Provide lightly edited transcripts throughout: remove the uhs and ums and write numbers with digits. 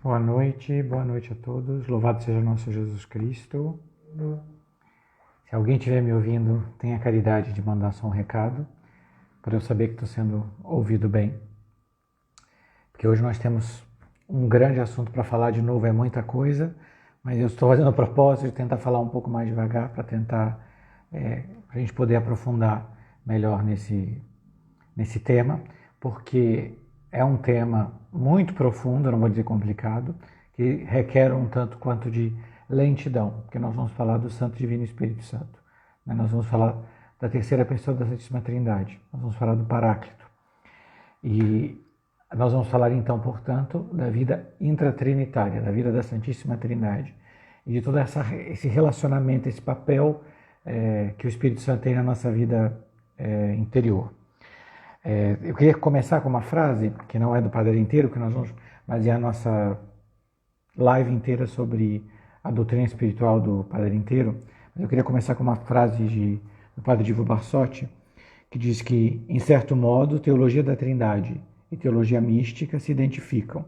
Boa noite a todos. Louvado seja nosso Jesus Cristo. Se alguém estiver me ouvindo, tenha a caridade de mandar só um recado, para eu saber que estou sendo ouvido bem. Porque hoje nós temos um grande assunto para falar de novo, é muita coisa, mas eu estou fazendo o propósito de tentar falar um pouco mais devagar, para tentar, para a gente poder aprofundar melhor nesse tema, porque é um tema muito profundo, não vou dizer complicado, que requer um tanto quanto de lentidão, porque nós vamos falar do Santo Divino Espírito Santo, né? Nós vamos falar da terceira pessoa da Santíssima Trindade, nós vamos falar do Paráclito. E nós vamos falar então, portanto, da vida intratrinitária, da vida da Santíssima Trindade, e de todo esse relacionamento, esse papel que o Espírito Santo tem na nossa vida interior. Eu queria começar com uma frase, que não é do Padre Inteiro, que nós vamos basear a nossa live inteira sobre a doutrina espiritual do Padre Inteiro, mas eu queria começar com uma frase do Padre Divo Barsotti, que diz que, em certo modo, teologia da Trindade e teologia mística se identificam,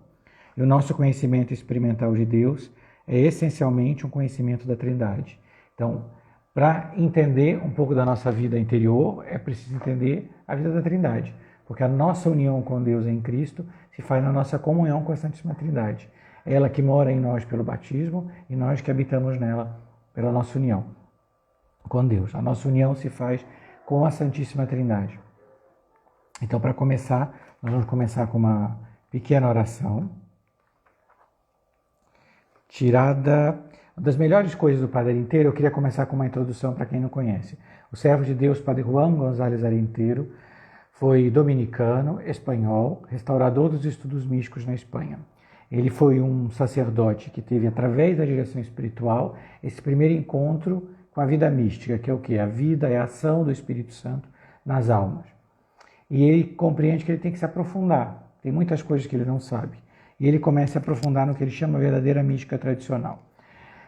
e o nosso conhecimento experimental de Deus é essencialmente um conhecimento da Trindade. Então, para entender um pouco da nossa vida interior, é preciso entender a vida da Trindade, porque a nossa união com Deus em Cristo se faz na nossa comunhão com a Santíssima Trindade. É ela que mora em nós pelo batismo e nós que habitamos nela pela nossa união com Deus. A nossa união se faz com a Santíssima Trindade. Então, para começar, nós vamos começar com uma pequena oração, tirada... Uma das melhores coisas do Padre Inteiro, eu queria começar com uma introdução para quem não conhece. O servo de Deus, Padre Juan González Arinteiro, foi dominicano, espanhol, restaurador dos estudos místicos na Espanha. Ele foi um sacerdote que teve, através da direção espiritual, esse primeiro encontro com a vida mística, que é o quê? A vida é a ação do Espírito Santo nas almas. E ele compreende que ele tem que se aprofundar. Tem muitas coisas que ele não sabe. E ele começa a aprofundar no que ele chama a verdadeira mística tradicional,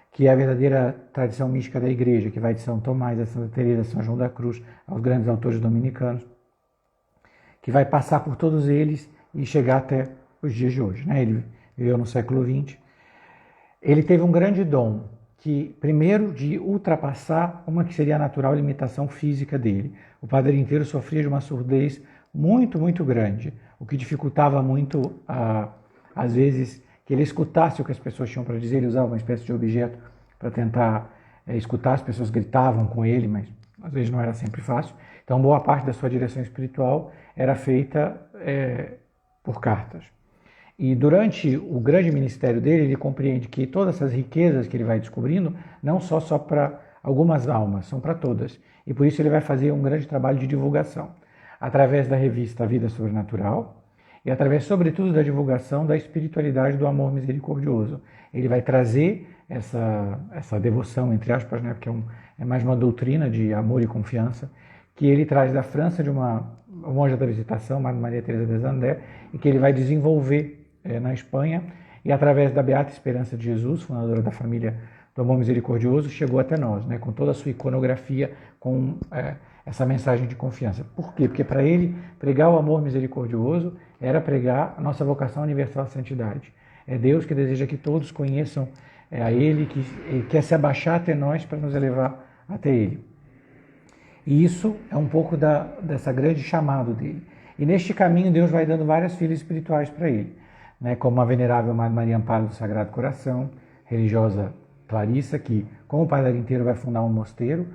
que é a verdadeira tradição mística da Igreja, que vai de São Tomás, a Santa Teresa, a São João da Cruz, aos grandes autores dominicanos, que vai passar por todos eles e chegar até os dias de hoje, né? Ele viveu no século XX. Ele teve um grande dom, que primeiro de ultrapassar uma que seria a natural limitação física dele. O Padre Inteiro sofria de uma surdez muito, muito grande, o que dificultava muito, às vezes, que ele escutasse o que as pessoas tinham para dizer. Ele usava uma espécie de objeto para tentar escutar. As pessoas gritavam com ele, mas às vezes não era sempre fácil. Então, boa parte da sua direção espiritual era feita por cartas. E durante o grande ministério dele, ele compreende que todas essas riquezas que ele vai descobrindo, não só para algumas almas, são para todas. E por isso ele vai fazer um grande trabalho de divulgação, através da revista A Vida Sobrenatural, e através, sobretudo, da divulgação da espiritualidade do amor misericordioso. Ele vai trazer essa devoção, entre aspas, né, porque é mais uma doutrina de amor e confiança, que ele traz da França, de uma monja da Visitação, Maria Teresa de Zandé, e que ele vai desenvolver na Espanha, e através da Beata Esperança de Jesus, fundadora da família do amor misericordioso, chegou até nós, né, com toda a sua iconografia, com essa mensagem de confiança. Por quê? Porque para ele, pregar o amor misericordioso era pregar a nossa vocação universal à santidade. É Deus que deseja que todos conheçam a Ele, que quer se abaixar até nós para nos elevar até Ele. E isso é um pouco dessa grande chamado dele. E neste caminho Deus vai dando várias filhas espirituais para ele, né? Como a venerável Maria Amparo do Sagrado Coração, religiosa Clarissa, que com o Padre Inteiro vai fundar um mosteiro,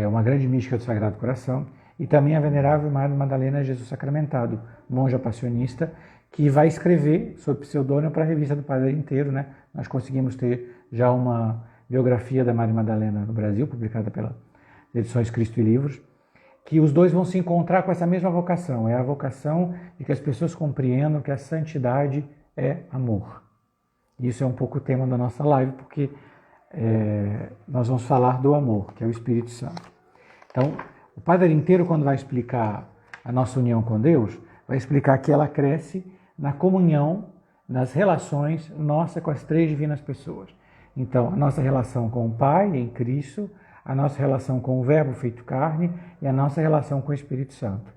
uma grande mística do Sagrado Coração, e também a venerável Madre Madalena Jesus Sacramentado, monja passionista, que vai escrever sob pseudônimo para a revista do Padre Inteiro, né? Nós conseguimos ter já uma biografia da Madre Madalena no Brasil, publicada pelas edições Cristo e Livros, que os dois vão se encontrar com essa mesma vocação, é a vocação de que as pessoas compreendam que a santidade é amor. Isso é um pouco o tema da nossa live, porque nós vamos falar do amor, que é o Espírito Santo. Então, o Padre Inteiro, quando vai explicar a nossa união com Deus, vai explicar que ela cresce na comunhão, nas relações nossa com as três divinas pessoas. Então, a nossa relação com o Pai em Cristo, a nossa relação com o Verbo feito carne e a nossa relação com o Espírito Santo.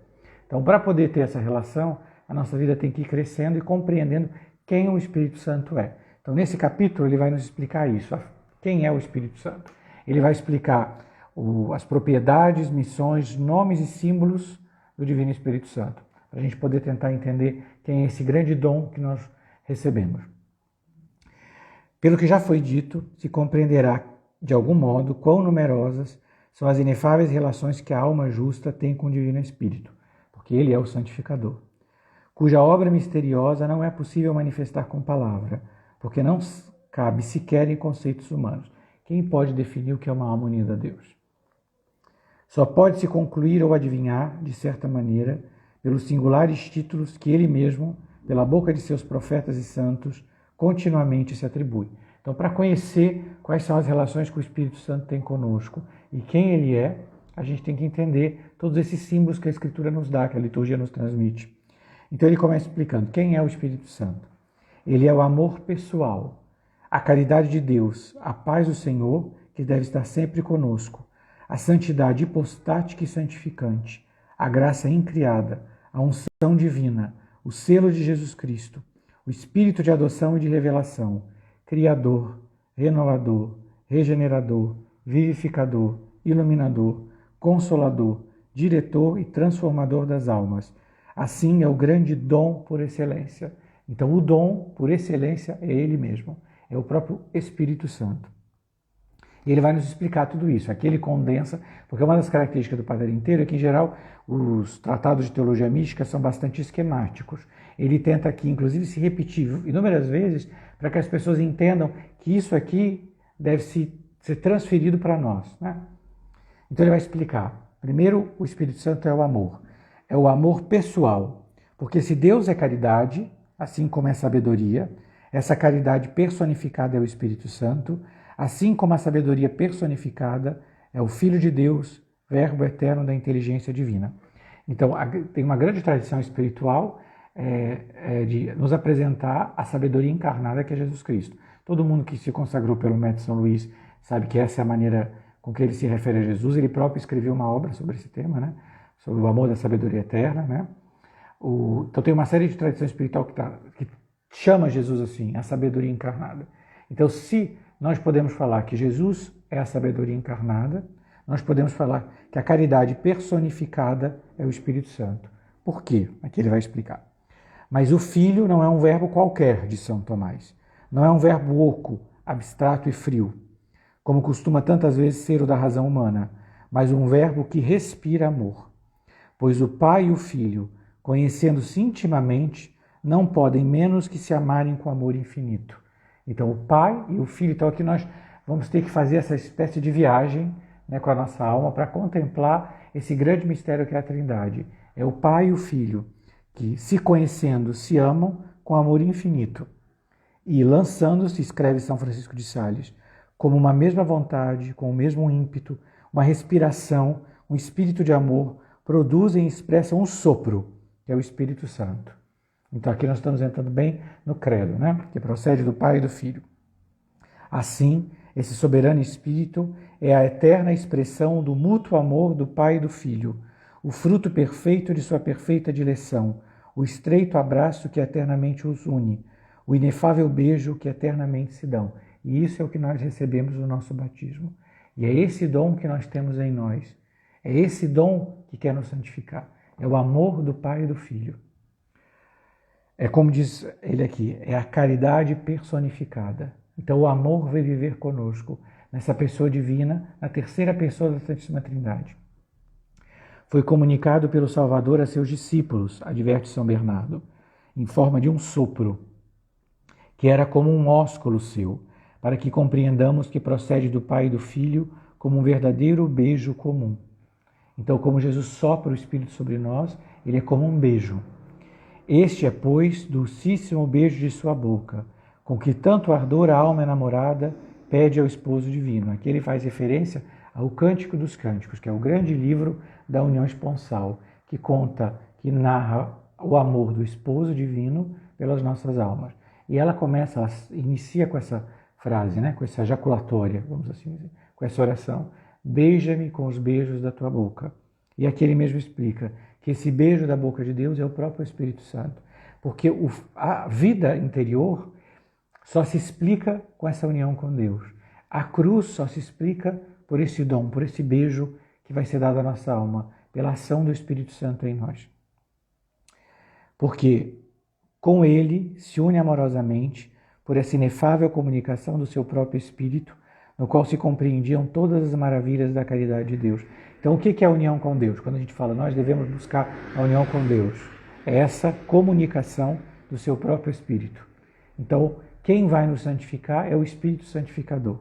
Então, para poder ter essa relação, a nossa vida tem que ir crescendo e compreendendo quem o Espírito Santo é. Então, nesse capítulo, ele vai nos explicar isso. Quem é o Espírito Santo? Ele vai explicar as propriedades, missões, nomes e símbolos do Divino Espírito Santo, para a gente poder tentar entender quem é esse grande dom que nós recebemos. Pelo que já foi dito, se compreenderá de algum modo quão numerosas são as inefáveis relações que a alma justa tem com o Divino Espírito, porque ele é o santificador, cuja obra misteriosa não é possível manifestar com palavra, porque não cabe sequer em conceitos humanos. Quem pode definir o que é uma alma unida a Deus? Só pode se concluir ou adivinhar, de certa maneira, pelos singulares títulos que ele mesmo, pela boca de seus profetas e santos, continuamente se atribui. Então, para conhecer quais são as relações que o Espírito Santo tem conosco e quem ele é, a gente tem que entender todos esses símbolos que a Escritura nos dá, que a liturgia nos transmite. Então, ele começa explicando quem é o Espírito Santo. Ele é o amor pessoal, a caridade de Deus, a paz do Senhor, que deve estar sempre conosco, a santidade hipostática e santificante, a graça incriada, a unção divina, o selo de Jesus Cristo, o espírito de adoção e de revelação, criador, renovador, regenerador, vivificador, iluminador, consolador, diretor e transformador das almas. Assim é o grande dom por excelência. Então o dom por excelência é ele mesmo, é o próprio Espírito Santo. E ele vai nos explicar tudo isso. Aqui ele condensa, porque uma das características do Padre Inteiro é que, em geral, os tratados de teologia mística são bastante esquemáticos. Ele tenta aqui, inclusive, se repetir inúmeras vezes para que as pessoas entendam que isso aqui deve ser transferido para nós, né? Então ele vai explicar. Primeiro, o Espírito Santo é o amor. É o amor pessoal. Porque se Deus é caridade, assim como é sabedoria, essa caridade personificada é o Espírito Santo, assim como a sabedoria personificada é o Filho de Deus, Verbo eterno da inteligência divina. Então, tem uma grande tradição espiritual de nos apresentar a sabedoria encarnada que é Jesus Cristo. Todo mundo que se consagrou pelo método São Luís sabe que essa é a maneira com que ele se refere a Jesus. Ele próprio escreveu uma obra sobre esse tema, né? Sobre o amor da sabedoria eterna, né? Então tem uma série de tradição espiritual que chama Jesus assim, a sabedoria encarnada. Então, se nós podemos falar que Jesus é a sabedoria encarnada, nós podemos falar que a caridade personificada é o Espírito Santo. Por quê? Aqui ele vai explicar. Mas o Filho não é um verbo qualquer, de São Tomás. Não é um verbo oco, abstrato e frio, como costuma tantas vezes ser o da razão humana, mas um verbo que respira amor. Pois o Pai e o Filho, conhecendo-se intimamente, não podem menos que se amarem com amor infinito. Então, o Pai e o Filho, então aqui nós vamos ter que fazer essa espécie de viagem, né, com a nossa alma para contemplar esse grande mistério que é a Trindade. É o Pai e o Filho que, se conhecendo, se amam com amor infinito. E lançando-se, escreve São Francisco de Sales, como uma mesma vontade, com o mesmo ímpeto, uma respiração, um espírito de amor, produzem e expressam um sopro, que é o Espírito Santo. Então aqui nós estamos entrando bem no credo, né? Que procede do Pai e do Filho. Assim, esse soberano Espírito é a eterna expressão do mútuo amor do Pai e do Filho, o fruto perfeito de sua perfeita direção, o estreito abraço que eternamente os une, o inefável beijo que eternamente se dão. E isso é o que nós recebemos no nosso batismo. E é esse dom que nós temos em nós. É esse dom que quer nos santificar. É o amor do Pai e do Filho. É como diz ele aqui, é a caridade personificada. Então o amor veio viver conosco, nessa pessoa divina, na terceira pessoa da Santíssima Trindade. Foi comunicado pelo Salvador a seus discípulos, adverte São Bernardo, em forma de um sopro, que era como um ósculo seu, para que compreendamos que procede do Pai e do Filho como um verdadeiro beijo comum. Então, como Jesus sopra o Espírito sobre nós, ele é como um beijo. Este é, pois, dulcíssimo beijo de sua boca, com que tanto ardor a alma enamorada pede ao esposo divino. Aqui ele faz referência ao Cântico dos Cânticos, que é o grande livro da união esponsal, que conta, que narra o amor do esposo divino pelas nossas almas. E ela inicia com essa frase, né, com essa jaculatória, vamos assim dizer, com essa oração: beija-me com os beijos da tua boca. E aqui ele mesmo explica que esse beijo da boca de Deus é o próprio Espírito Santo. Porque a vida interior só se explica com essa união com Deus. A cruz só se explica por esse dom, por esse beijo que vai ser dado à nossa alma, pela ação do Espírito Santo em nós. Porque com ele se une amorosamente por essa inefável comunicação do seu próprio Espírito, no qual se compreendiam todas as maravilhas da caridade de Deus. Então, o que é a união com Deus? Quando a gente fala, nós devemos buscar a união com Deus. É essa comunicação do seu próprio Espírito. Então, quem vai nos santificar é o Espírito Santificador.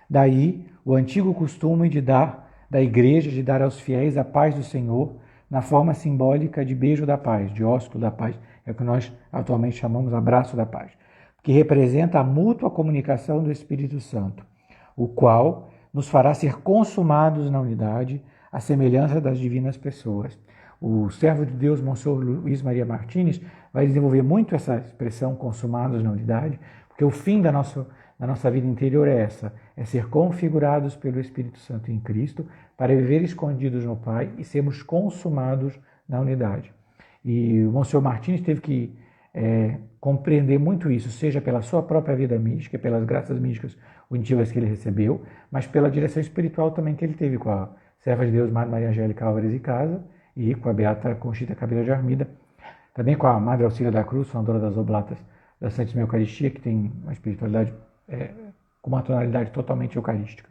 Daí, o antigo costume da Igreja de dar aos fiéis a paz do Senhor, na forma simbólica de beijo da paz, de ósculo da paz, é o que nós atualmente chamamos abraço da paz, que representa a mútua comunicação do Espírito Santo, o qual nos fará ser consumados na unidade, à semelhança das divinas pessoas. O servo de Deus, Monsenhor Luiz Maria Martins, vai desenvolver muito essa expressão consumados na unidade, porque o fim da nossa vida interior é essa, é ser configurados pelo Espírito Santo em Cristo, para viver escondidos no Pai e sermos consumados na unidade. E o Monsenhor Martins teve que compreender muito isso, seja pela sua própria vida mística, pelas graças místicas unitivas que ele recebeu, mas pela direção espiritual também que ele teve com a serva de Deus, Madre Maria Angélica Álvares e Casa, e com a Beata Conchita Cabelo de Armida, também com a Madre Auxília da Cruz, fundadora das Oblatas da Santíssima Eucaristia, que tem uma espiritualidade com uma tonalidade totalmente eucarística.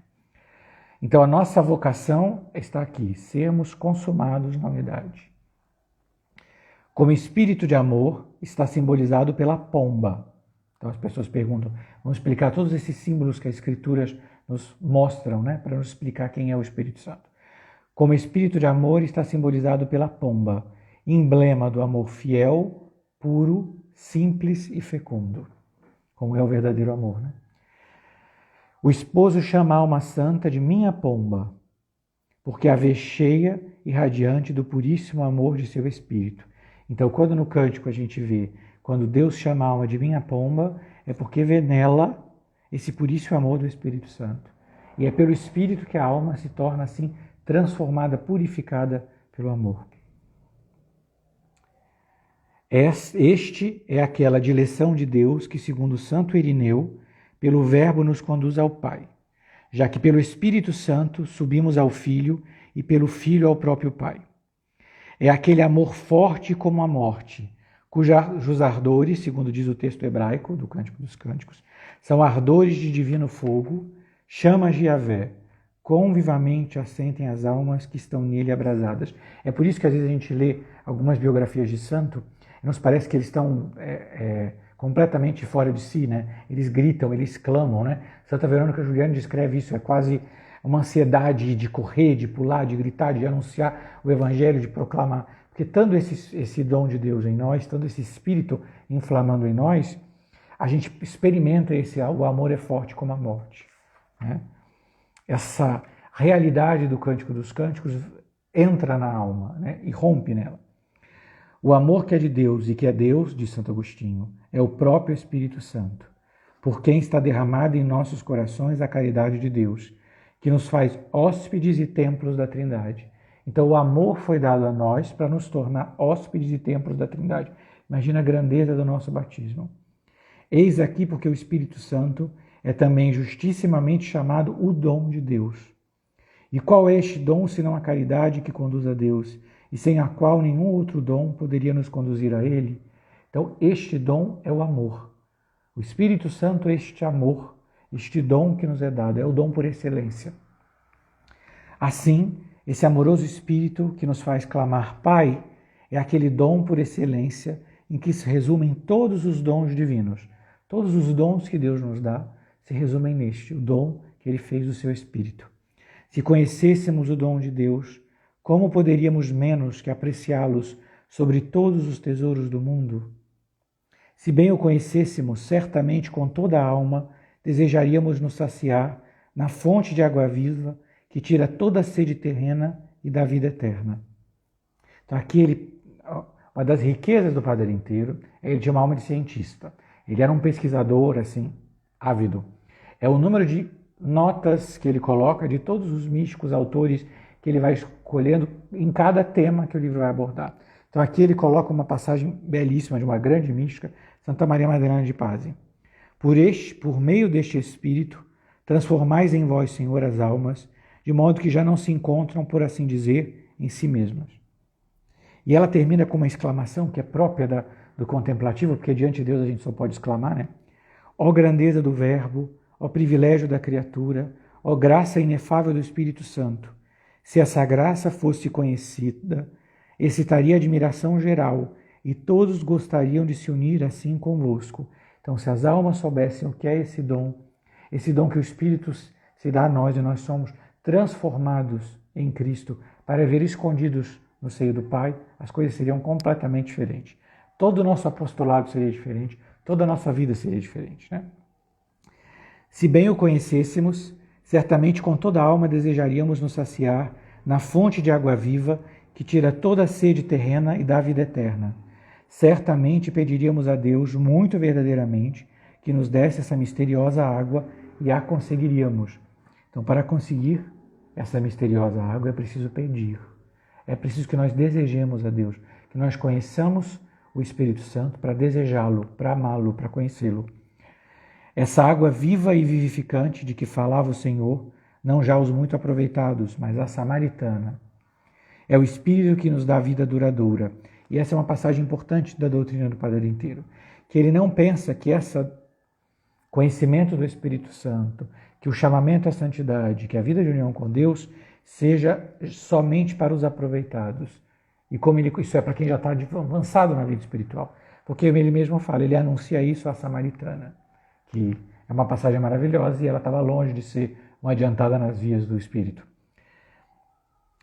Então a nossa vocação está aqui, sermos consumados na unidade. Como espírito de amor, está simbolizado pela pomba. Então as pessoas perguntam, vamos explicar todos esses símbolos que as Escrituras nos mostram, né, para nos explicar quem é o Espírito Santo. Como espírito de amor, está simbolizado pela pomba, emblema do amor fiel, puro, simples e fecundo, como é o verdadeiro amor, né? O esposo chama a alma santa de minha pomba, porque a vê cheia e radiante do puríssimo amor de seu espírito. Então, quando no cântico a gente vê, quando Deus chama a alma de minha pomba, é porque vê nela esse puríssimo amor do Espírito Santo. E é pelo Espírito que a alma se torna assim transformada, purificada pelo amor. Este é aquela dileção de Deus que, segundo Santo Irineu, pelo Verbo nos conduz ao Pai, já que pelo Espírito Santo subimos ao Filho e pelo Filho ao próprio Pai. É aquele amor forte como a morte, cujos ardores, segundo diz o texto hebraico do Cântico dos Cânticos, são ardores de divino fogo, chamas de Yahvé, quão vivamente assentem as almas que estão nele abrasadas. É por isso que às vezes a gente lê algumas biografias de santo e nos parece que eles estão completamente fora de si, né? Eles gritam, eles clamam, né? Santa Verônica Juliana descreve isso, é quase uma ansiedade de correr, de pular, de gritar, de anunciar o Evangelho, de proclamar. Porque estando esse dom de Deus em nós, estando esse Espírito inflamando em nós, a gente experimenta o amor é forte como a morte, né? Essa realidade do Cântico dos Cânticos entra na alma, né, e rompe nela. O amor que é de Deus e que é Deus, diz Santo Agostinho, é o próprio Espírito Santo, por quem está derramada em nossos corações a caridade de Deus, que nos faz hóspedes e templos da Trindade. Então o amor foi dado a nós para nos tornar hóspedes e templos da Trindade. Imagina a grandeza do nosso batismo. Eis aqui porque o Espírito Santo é também justissimamente chamado o dom de Deus. E qual é este dom, senão a caridade que conduz a Deus, e sem a qual nenhum outro dom poderia nos conduzir a Ele? Então, este dom é o amor. O Espírito Santo é este amor, este dom que nos é dado, é o dom por excelência. Assim, esse amoroso Espírito que nos faz clamar Pai, é aquele dom por excelência em que se resumem todos os dons divinos. Todos os dons que Deus nos dá se resumem neste, o dom que Ele fez do seu Espírito. Se conhecêssemos o dom de Deus, como poderíamos menos que apreciá-los sobre todos os tesouros do mundo? Se bem o conhecêssemos, certamente com toda a alma, desejaríamos nos saciar na fonte de água viva que tira toda a sede terrena e dá vida eterna. Então aqui uma das riquezas do Padre Inteiro é ele tinha uma alma de cientista. Ele era um pesquisador assim, ávido. É o número de notas que ele coloca de todos os místicos autores que ele vai escolhendo em cada tema que o livro vai abordar. Então aqui ele coloca uma passagem belíssima de uma grande mística, Santa Maria Madalena de Paz. Por meio deste Espírito, transformais em vós, Senhor, as almas, de modo que já não se encontram, por assim dizer, em si mesmas. E ela termina com uma exclamação que é própria do contemplativo, porque diante de Deus a gente só pode exclamar, né? Ó grandeza do Verbo, ó privilégio da criatura, ó graça inefável do Espírito Santo. Se essa graça fosse conhecida, excitaria admiração geral, e todos gostariam de se unir assim convosco. Então, se as almas soubessem o que é esse dom que o Espírito se dá a nós, e nós somos transformados em Cristo para ver escondidos no seio do Pai, as coisas seriam completamente diferentes. Todo o nosso apostolado seria diferente, toda a nossa vida seria diferente, né? Se bem o conhecêssemos, certamente com toda a alma desejaríamos nos saciar na fonte de água viva que tira toda a sede terrena e dá a vida eterna. Certamente pediríamos a Deus, muito verdadeiramente, que nos desse essa misteriosa água e a conseguiríamos. Então, para conseguir essa misteriosa água é preciso pedir. É preciso que nós desejemos a Deus, que nós conheçamos o Espírito Santo para desejá-lo, para amá-lo, para conhecê-lo. Essa água viva e vivificante de que falava o Senhor, não já os muito aproveitados, mas a samaritana. É o Espírito que nos dá a vida duradoura. E essa é uma passagem importante da doutrina do Padre Inteiro, que ele não pensa que esse conhecimento do Espírito Santo, que o chamamento à santidade, que a vida de união com Deus, seja somente para os aproveitados. E como isso é para quem já está avançado na vida espiritual. Porque ele mesmo fala, ele anuncia isso à samaritana, que é uma passagem maravilhosa e ela estava longe de ser uma adiantada nas vias do Espírito.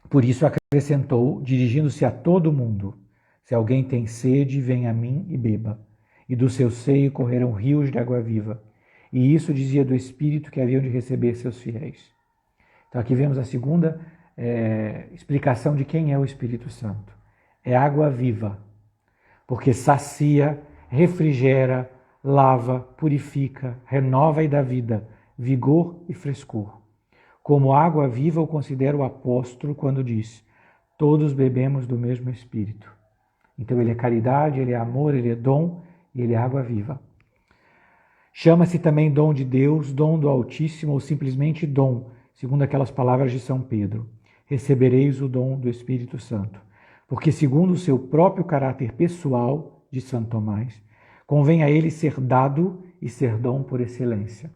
Por isso acrescentou, dirigindo-se a todo mundo, se alguém tem sede, venha a mim e beba, e do seu seio correrão rios de água viva. E isso dizia do Espírito que haviam de receber seus fiéis. Então aqui vemos a segunda explicação de quem é o Espírito Santo. É água viva, porque sacia, refrigera, lava, purifica, renova e dá vida, vigor e frescor. Como água viva o considera o apóstolo quando diz, todos bebemos do mesmo Espírito. Então ele é caridade, ele é amor, ele é dom e ele é água viva. Chama-se também dom de Deus, dom do Altíssimo ou simplesmente dom, segundo aquelas palavras de São Pedro. Recebereis o dom do Espírito Santo, porque segundo o seu próprio caráter pessoal, de Santo Tomás, convém a ele ser dado e ser dom por excelência.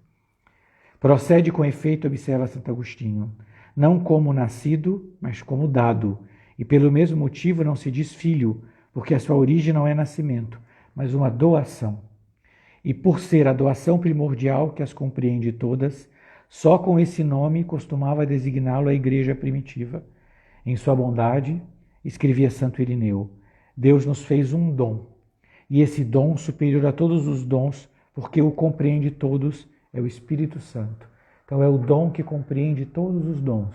Procede com efeito, observa Santo Agostinho, não como nascido, mas como dado, e pelo mesmo motivo não se diz filho, porque a sua origem não é nascimento, mas uma doação. E por ser a doação primordial que as compreende todas, só com esse nome costumava designá-lo a Igreja primitiva. Em sua bondade, escrevia Santo Irineu, Deus nos fez um dom, e esse dom superior a todos os dons, porque o compreende todos, é o Espírito Santo. Então é o dom que compreende todos os dons.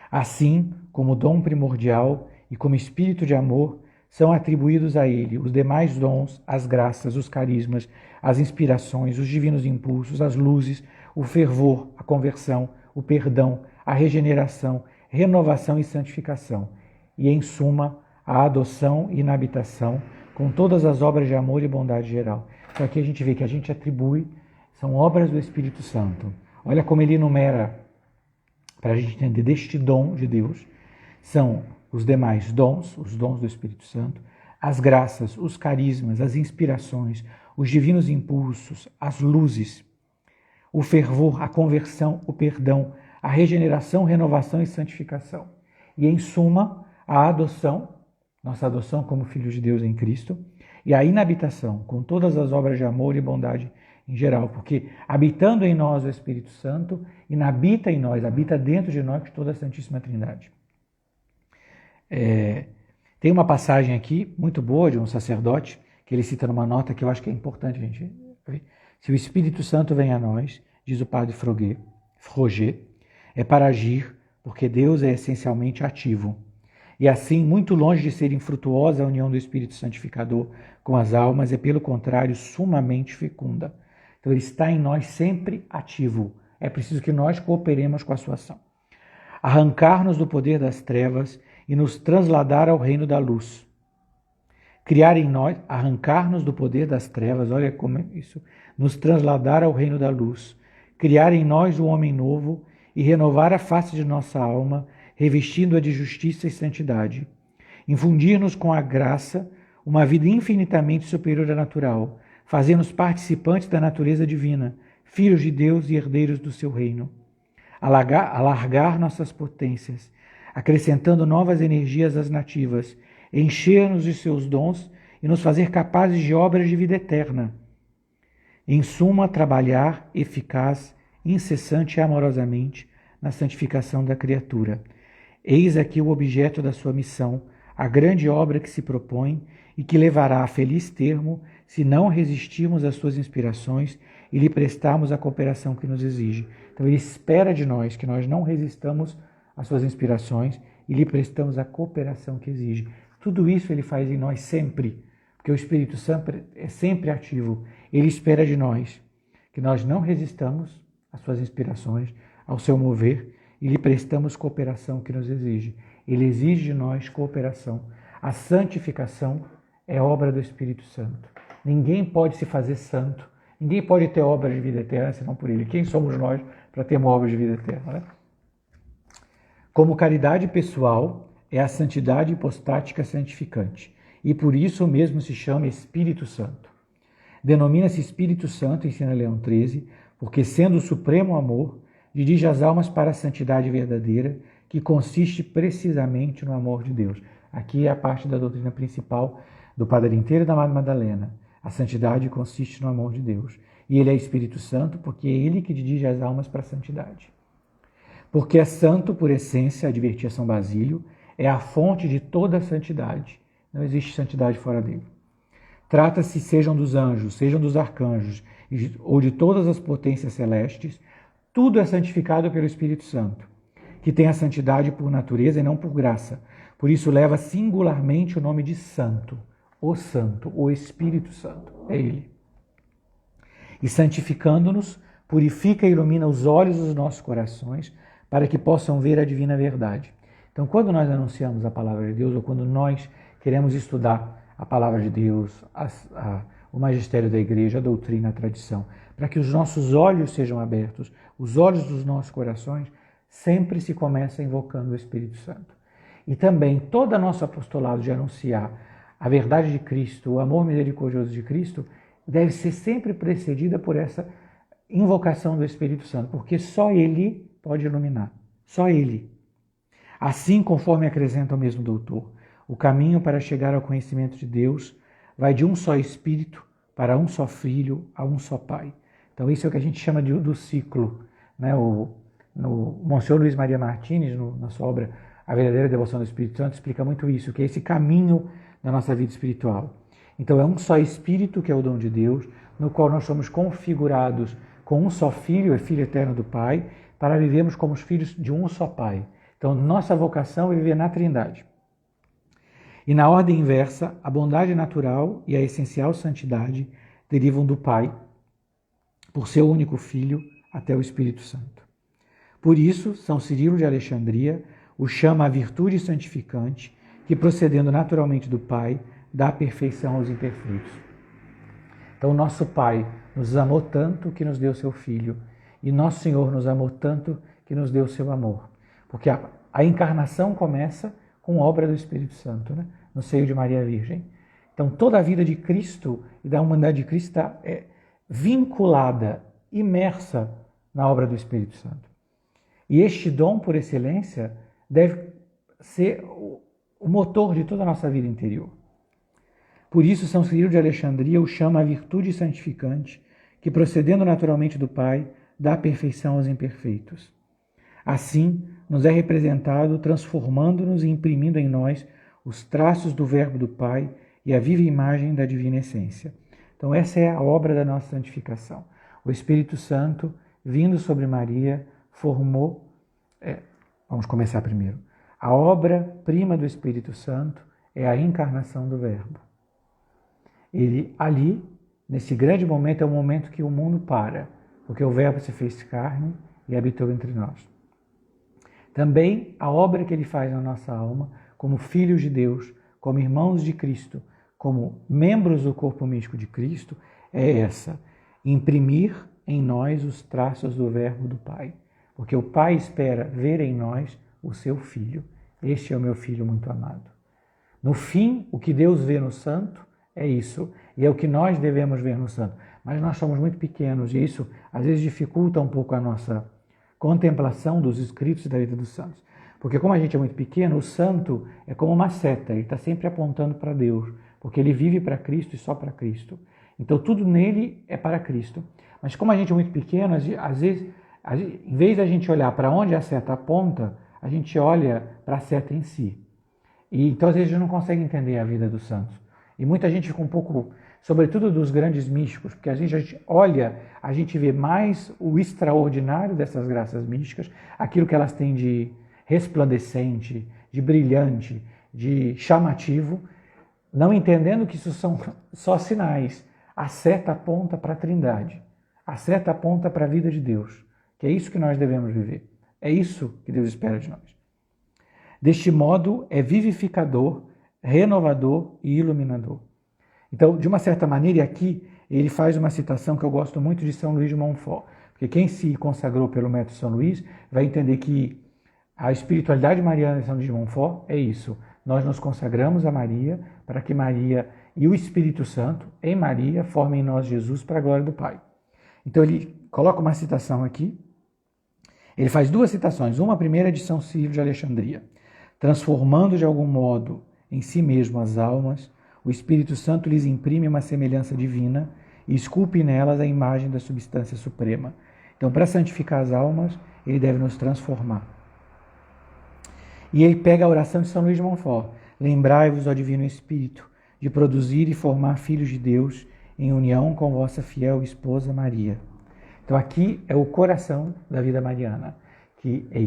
Assim, como dom primordial e como espírito de amor, são atribuídos a ele os demais dons, as graças, os carismas, as inspirações, os divinos impulsos, as luzes, o fervor, a conversão, o perdão, a regeneração, renovação e santificação. E, em suma, a adoção e inabitação, com todas as obras de amor e bondade geral. Então aqui a gente vê que a gente atribui, são obras do Espírito Santo. Olha como ele enumera, para a gente entender deste dom de Deus, são os demais dons, os dons do Espírito Santo, as graças, os carismas, as inspirações, os divinos impulsos, as luzes, o fervor, a conversão, o perdão, a regeneração, renovação e santificação. E, em suma, a adoção, nossa adoção como filhos de Deus em Cristo, e a inabitação, com todas as obras de amor e bondade em geral, porque habitando em nós o Espírito Santo, inabita em nós, habita dentro de nós toda a Santíssima Trindade. Tem uma passagem aqui, muito boa, de um sacerdote, que ele cita numa nota que eu acho que é importante a gente ver. Se o Espírito Santo vem a nós, diz o padre Froger, é para agir, porque Deus é essencialmente ativo. E assim, muito longe de ser infrutuosa a união do Espírito Santificador com as almas, é pelo contrário, sumamente fecunda. Então ele está em nós sempre ativo. É preciso que nós cooperemos com a sua ação. Arrancar-nos do poder das trevas e nos transladar ao reino da luz. Criar em nós, arrancar-nos do poder das trevas, olha como é isso, nos transladar ao reino da luz. Criar em nós o homem novo e renovar a face de nossa alma, revestindo-a de justiça e santidade. Infundir-nos com a graça uma vida infinitamente superior à natural, fazendo-nos participantes da natureza divina, filhos de Deus e herdeiros do seu reino. Alargar nossas potências, acrescentando novas energias às nativas, encher-nos de seus dons e nos fazer capazes de obras de vida eterna. Em suma, trabalhar eficaz, incessante e amorosamente na santificação da criatura. Eis aqui o objeto da sua missão, a grande obra que se propõe e que levará a feliz termo se não resistirmos às suas inspirações e lhe prestarmos a cooperação que nos exige. Então ele espera de nós que nós não resistamos às suas inspirações e lhe prestamos a cooperação que exige. Tudo isso ele faz em nós sempre, porque o Espírito Santo é sempre ativo. Ele espera de nós que nós não resistamos às suas inspirações, ao seu mover, e lhe prestamos cooperação que nos exige. Ele exige de nós cooperação. A santificação é obra do Espírito Santo. Ninguém pode se fazer santo, ninguém pode ter obra de vida eterna senão por ele. Quem somos nós para ter uma obra de vida eterna, né? Como caridade pessoal, é a santidade hipostática santificante, e por isso mesmo se chama Espírito Santo. Denomina-se Espírito Santo, ensina Leão XIII, porque sendo o supremo amor, dirige as almas para a santidade verdadeira, que consiste precisamente no amor de Deus. Aqui é a parte da doutrina principal do Padre Inteiro e da Madre Madalena. A santidade consiste no amor de Deus. E ele é Espírito Santo porque é ele que dirige as almas para a santidade. Porque é santo por essência, advertia São Basílio, é a fonte de toda a santidade. Não existe santidade fora dele. Trata-se, sejam dos anjos, sejam dos arcanjos, ou de todas as potências celestes, tudo é santificado pelo Espírito Santo, que tem a santidade por natureza e não por graça. Por isso leva singularmente o nome de Santo, o Espírito Santo, é ele. E santificando-nos, purifica e ilumina os olhos dos nossos corações, para que possam ver a divina verdade. Então, quando nós anunciamos a palavra de Deus, ou quando nós queremos estudar a palavra de Deus, o magistério da igreja, a doutrina, a tradição, para que os nossos olhos sejam abertos, os olhos dos nossos corações, sempre se começa invocando o Espírito Santo. E também todo o nosso apostolado de anunciar a verdade de Cristo, o amor misericordioso de Cristo, deve ser sempre precedida por essa invocação do Espírito Santo, porque só Ele pode iluminar, só Ele. Assim, conforme acrescenta o mesmo doutor, o caminho para chegar ao conhecimento de Deus vai de um só Espírito para um só Filho, a um só Pai. Então isso é o que a gente chama do ciclo. Né? O Monsenhor Luiz Maria Martins, na sua obra A Verdadeira Devoção do Espírito Santo, explica muito isso, que é esse caminho da nossa vida espiritual. Então é um só Espírito, que é o dom de Deus, no qual nós somos configurados com um só Filho, é Filho eterno do Pai, para vivermos como os filhos de um só Pai. Então nossa vocação é viver na Trindade. E na ordem inversa, a bondade natural e a essencial santidade derivam do Pai, por seu único Filho, até o Espírito Santo. Por isso, São Cirilo de Alexandria o chama a virtude santificante, que procedendo naturalmente do Pai, dá a perfeição aos imperfeitos. Então, nosso Pai nos amou tanto que nos deu seu Filho, e nosso Senhor nos amou tanto que nos deu seu amor. Porque a encarnação começa com a obra do Espírito Santo, né? No seio de Maria Virgem. Então, toda a vida de Cristo e da humanidade de Cristo está vinculada, imersa na obra do Espírito Santo. E este dom, por excelência, deve ser o motor de toda a nossa vida interior. Por isso, São Cirilo de Alexandria o chama a virtude santificante, que procedendo naturalmente do Pai, dá a perfeição aos imperfeitos. Assim, nos é representado transformando-nos e imprimindo em nós os traços do Verbo do Pai e a viva imagem da divina essência. Então essa é a obra da nossa santificação. O Espírito Santo, vindo sobre Maria, formou... vamos começar primeiro. A obra-prima do Espírito Santo é a encarnação do Verbo. Ele ali, nesse grande momento, é o momento que o mundo para, porque o Verbo se fez carne e habitou entre nós. Também a obra que ele faz na nossa alma como filhos de Deus, como irmãos de Cristo, como membros do corpo místico de Cristo, é essa: imprimir em nós os traços do verbo do Pai. Porque o Pai espera ver em nós o seu Filho. Este é o meu Filho muito amado. No fim, o que Deus vê no santo é isso, e é o que nós devemos ver no santo. Mas nós somos muito pequenos e isso às vezes dificulta um pouco a nossa contemplação dos escritos da vida dos santos. Porque como a gente é muito pequeno, o santo é como uma seta, ele está sempre apontando para Deus, porque ele vive para Cristo e só para Cristo. Então tudo nele é para Cristo. Mas como a gente é muito pequeno, às vezes, em vez de a gente olhar para onde a seta aponta, a gente olha para a seta em si. E então às vezes a gente não consegue entender a vida dos santos. E muita gente fica um pouco, sobretudo dos grandes místicos, porque a gente olha, a gente vê mais o extraordinário dessas graças místicas, aquilo que elas têm de resplandecente, de brilhante, de chamativo, não entendendo que isso são só sinais. A seta aponta para a Trindade, a seta aponta para a vida de Deus, que é isso que nós devemos viver, é isso que Deus espera de nós. Deste modo, é vivificador, renovador e iluminador. Então, de uma certa maneira, e aqui ele faz uma citação que eu gosto muito de São Luís de Montfort, porque quem se consagrou pelo método São Luís vai entender que a espiritualidade mariana de São Luís de Montfort é isso. Nós nos consagramos a Maria para que Maria e o Espírito Santo, em Maria, formem em nós Jesus para a glória do Pai. Então ele coloca uma citação aqui. Ele faz duas citações. Uma primeira é de São Cirilo de Alexandria. Transformando de algum modo em si mesmo as almas, o Espírito Santo lhes imprime uma semelhança divina e esculpe nelas a imagem da substância suprema. Então, para santificar as almas, ele deve nos transformar. E ele pega a oração de São Luís de Montfort. Lembrai-vos, ó Divino Espírito, de produzir e formar filhos de Deus em união com vossa fiel esposa Maria. Então, aqui é o coração da vida mariana, que é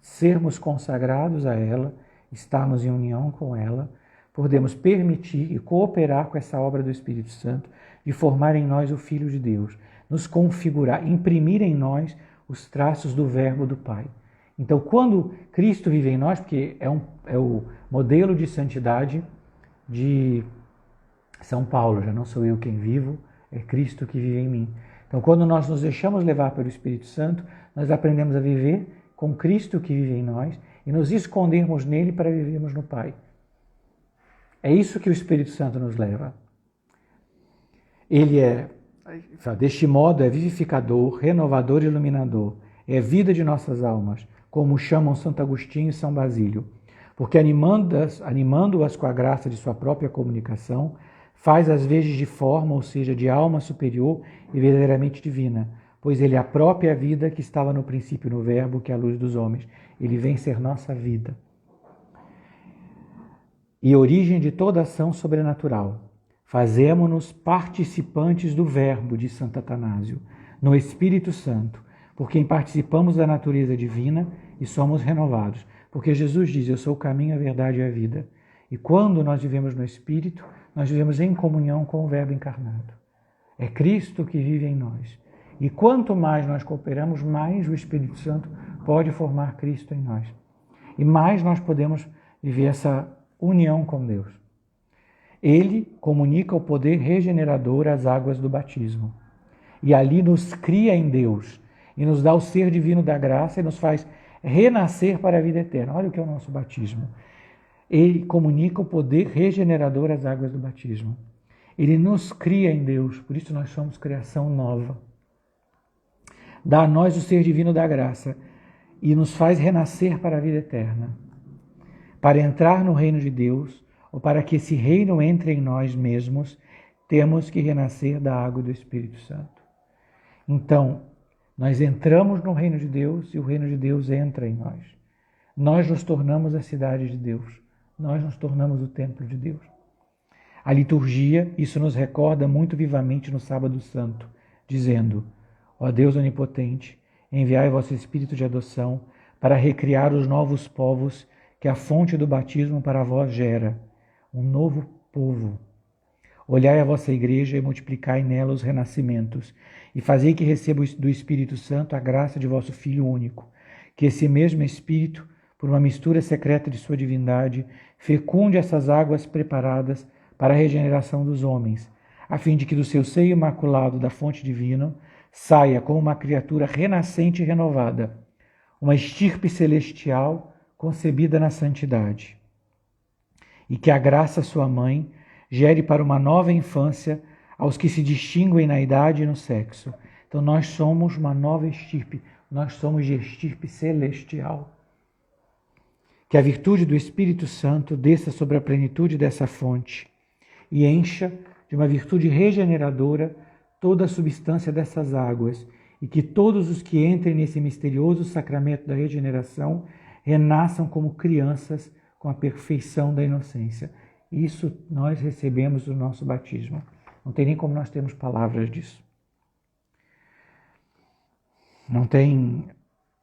sermos consagrados a ela, estarmos em união com ela, podemos permitir e cooperar com essa obra do Espírito Santo de formar em nós o Filho de Deus, nos configurar, imprimir em nós os traços do verbo do Pai. Então, quando Cristo vive em nós, porque é o modelo de santidade de São Paulo, já não sou eu quem vivo, é Cristo que vive em mim. Então, quando nós nos deixamos levar pelo Espírito Santo, nós aprendemos a viver com Cristo que vive em nós e nos escondermos nele para vivermos no Pai. É isso que o Espírito Santo nos leva. Ele deste modo, é vivificador, renovador e iluminador. É vida de nossas almas, como chamam Santo Agostinho e São Basílio. Porque animando-as com a graça de sua própria comunicação, faz as vezes de forma, ou seja, de alma superior e verdadeiramente divina, pois ele é a própria vida que estava no princípio no Verbo, que é a luz dos homens. Ele vem ser nossa vida. E origem de toda ação sobrenatural. Fazemo-nos participantes do Verbo, de Santo Atanásio, no Espírito Santo, por quem participamos da natureza divina e somos renovados. Porque Jesus diz, eu sou o caminho, a verdade e a vida. E quando nós vivemos no Espírito, nós vivemos em comunhão com o Verbo encarnado. É Cristo que vive em nós. E quanto mais nós cooperamos, mais o Espírito Santo pode formar Cristo em nós. E mais nós podemos viver essa união com Deus. Ele comunica o poder regenerador às águas do batismo. E ali nos cria em Deus. E nos dá o ser divino da graça e nos faz renascer para a vida eterna. Olha o que é o nosso batismo. Ele comunica o poder regenerador às águas do batismo. Ele nos cria em Deus, por isso nós somos criação nova. Dá a nós o ser divino da graça e nos faz renascer para a vida eterna. Para entrar no reino de Deus, ou para que esse reino entre em nós mesmos, temos que renascer da água do Espírito Santo. Então, nós entramos no reino de Deus e o reino de Deus entra em nós. Nós nos tornamos a cidade de Deus. Nós nos tornamos o templo de Deus. A liturgia, isso nos recorda muito vivamente no Sábado Santo, dizendo, ó Deus onipotente, enviai vosso Espírito de adoção para recriar os novos povos que a fonte do batismo para vós gera, um novo povo. Olhai a vossa igreja e multiplicai nela os renascimentos, e fazei que receba do Espírito Santo a graça de vosso Filho único, que esse mesmo Espírito, por uma mistura secreta de sua divindade, fecunde essas águas preparadas para a regeneração dos homens, a fim de que do seu seio imaculado da fonte divina saia como uma criatura renascente e renovada, uma estirpe celestial concebida na santidade. E que a graça, sua mãe, gere para uma nova infância aos que se distinguem na idade e no sexo. Então nós somos uma nova estirpe, nós somos de estirpe celestial. Que a virtude do Espírito Santo desça sobre a plenitude dessa fonte e encha de uma virtude regeneradora toda a substância dessas águas, e que todos os que entrem nesse misterioso sacramento da regeneração renasçam como crianças com a perfeição da inocência. Isso nós recebemos do nosso batismo. Não tem nem como nós termos palavras disso. Não tem...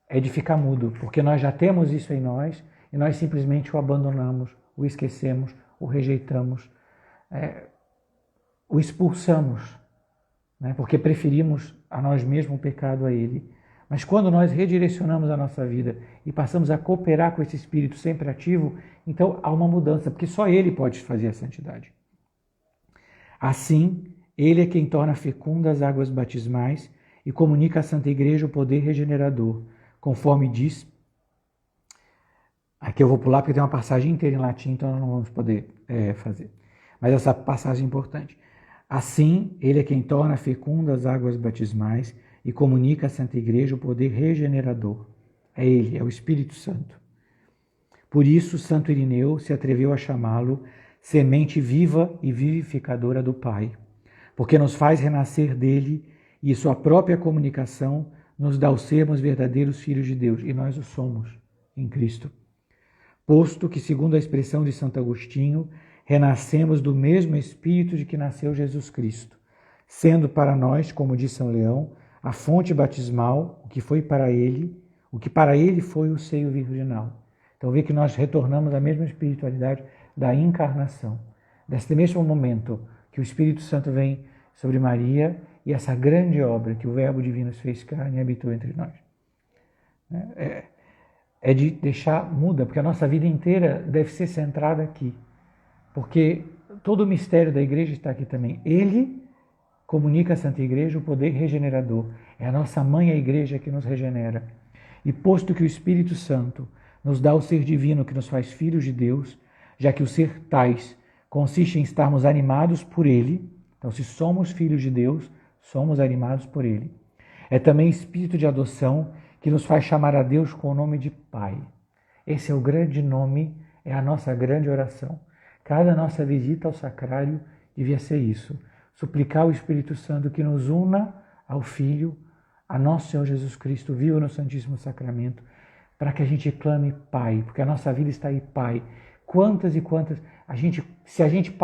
É de ficar mudo, porque nós já temos isso em nós e nós simplesmente o abandonamos, o esquecemos, o rejeitamos, o expulsamos, né? Porque preferimos a nós mesmos o pecado a ele. Mas quando nós redirecionamos a nossa vida e passamos a cooperar com esse Espírito sempre ativo, então há uma mudança, porque só ele pode fazer a santidade. Assim, ele é quem torna fecundas as águas batismais e comunica à Santa Igreja o poder regenerador, conforme diz... Aqui eu vou pular porque tem uma passagem inteira em latim, então não vamos poder fazer. Mas essa passagem é importante. Assim, ele é quem torna fecundas as águas batismais e comunica à Santa Igreja o poder regenerador. É ele, é o Espírito Santo. Por isso, Santo Irineu se atreveu a chamá-lo semente viva e vivificadora do Pai, porque nos faz renascer dele e sua própria comunicação nos dá o sermos verdadeiros filhos de Deus, e nós o somos em Cristo. Posto que, segundo a expressão de Santo Agostinho, renascemos do mesmo Espírito de que nasceu Jesus Cristo, sendo para nós, como diz São Leão, a fonte batismal, o que para ele foi o seio virginal. Então vê que nós retornamos à mesma espiritualidade da encarnação, desse mesmo momento que o Espírito Santo vem sobre Maria e essa grande obra que o Verbo Divino se fez carne e habitou entre nós. É de deixar muda, porque a nossa vida inteira deve ser centrada aqui, porque todo o mistério da igreja está aqui também. Ele comunica à Santa Igreja o poder regenerador. É a nossa mãe, a igreja, que nos regenera. E posto que o Espírito Santo nos dá o ser divino que nos faz filhos de Deus, já que o ser tais consiste em estarmos animados por ele, então se somos filhos de Deus, somos animados por ele. É também espírito de adoção que nos faz chamar a Deus com o nome de Pai. Esse é o grande nome, é a nossa grande oração. Cada nossa visita ao sacrário devia ser isso. Suplicar ao Espírito Santo que nos una ao Filho, a nosso Senhor Jesus Cristo, vivo no Santíssimo Sacramento, para que a gente clame Pai, porque a nossa vida está aí, Pai. Quantas e quantas... Se a gente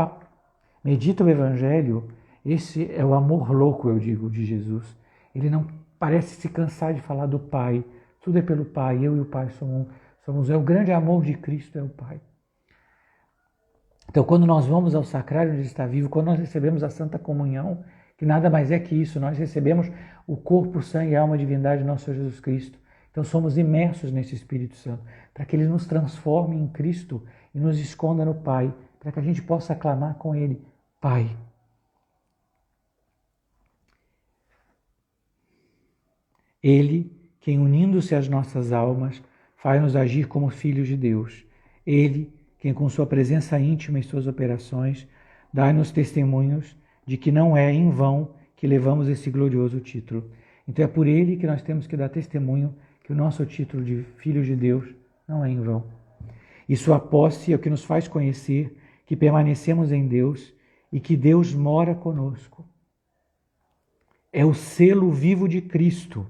medita o Evangelho, esse é o amor louco, eu digo, de Jesus. Ele não parece se cansar de falar do Pai. Tudo é pelo Pai, eu e o Pai somos o grande amor de Cristo é o Pai. Então, quando nós vamos ao sacrário onde Ele está vivo, quando nós recebemos a Santa Comunhão, que nada mais é que isso, nós recebemos o corpo, sangue e alma, divindade de nosso Senhor Jesus Cristo. Então, somos imersos nesse Espírito Santo, para que Ele nos transforme em Cristo e nos esconda no Pai, para que a gente possa clamar com Ele, Pai. Ele, quem unindo-se às nossas almas, faz-nos agir como filhos de Deus. Ele, quem com sua presença íntima e suas operações, dá-nos testemunhos de que não é em vão que levamos esse glorioso título. Então é por ele que nós temos que dar testemunho que o nosso título de filhos de Deus não é em vão. E sua posse é o que nos faz conhecer que permanecemos em Deus e que Deus mora conosco. É o selo vivo de Cristo,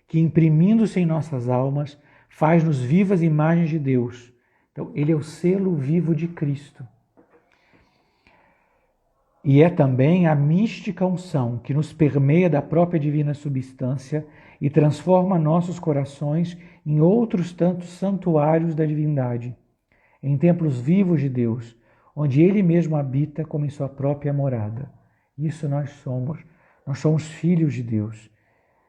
que imprimindo-se em nossas almas, faz-nos vivas imagens de Deus. Então, ele é o selo vivo de Cristo. E é também a mística unção que nos permeia da própria divina substância e transforma nossos corações em outros tantos santuários da divindade, em templos vivos de Deus, onde Ele mesmo habita como em sua própria morada. Isso nós somos filhos de Deus.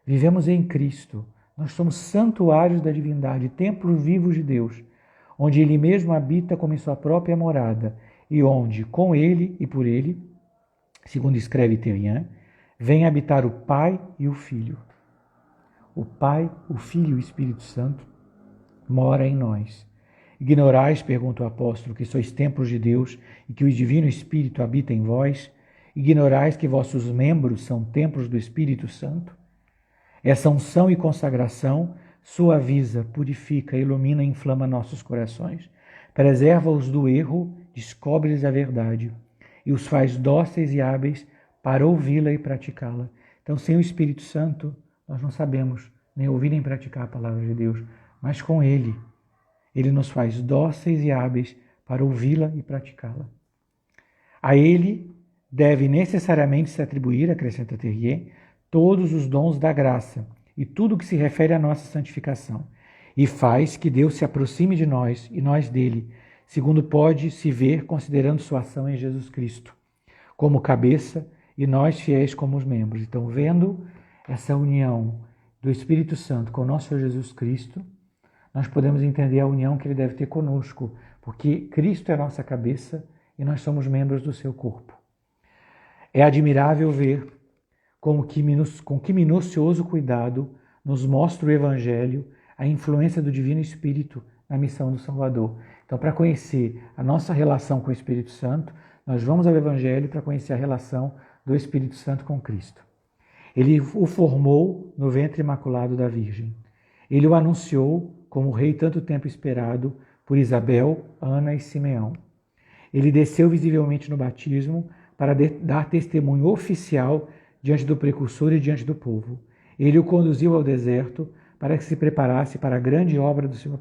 Vivemos em Cristo, Nós somos santuários da divindade, templos vivos de Deus, onde Ele mesmo habita como em sua própria morada, e onde, com Ele e por Ele, segundo escreve Terrien, vem habitar o Pai e o Filho. O Pai, o Filho e o Espírito Santo mora em nós. Ignorais, pergunta o apóstolo, que sois templos de Deus e que o Divino Espírito habita em vós? Ignorais que vossos membros são templos do Espírito Santo? Essa unção e consagração suaviza, purifica, ilumina e inflama nossos corações. Preserva-os do erro, descobre-lhes a verdade e os faz dóceis e hábeis para ouvi-la e praticá-la. Então, sem o Espírito Santo, nós não sabemos nem ouvir nem praticar a palavra de Deus, mas com Ele nos faz dóceis e hábeis para ouvi-la e praticá-la. A Ele deve necessariamente se atribuir, acrescenta Terrien, todos os dons da graça e tudo que se refere à nossa santificação, e faz que Deus se aproxime de nós e nós dele, segundo pode se ver considerando sua ação em Jesus Cristo, como cabeça e nós fiéis como os membros. Então, vendo essa união do Espírito Santo com o nosso Senhor Jesus Cristo, nós podemos entender a união que Ele deve ter conosco, porque Cristo é a nossa cabeça e nós somos membros do seu corpo. É admirável ver com que minucioso cuidado nos mostra o Evangelho a influência do Divino Espírito na missão do Salvador. Então, para conhecer a nossa relação com o Espírito Santo, nós vamos ao Evangelho para conhecer a relação do Espírito Santo com Cristo. Ele o formou no ventre imaculado da Virgem. Ele o anunciou como rei tanto tempo esperado por Isabel, Ana e Simeão. Ele desceu visivelmente no batismo para dar testemunho oficial diante do precursor e diante do povo. Ele o conduziu ao deserto para que se preparasse para a grande obra do seu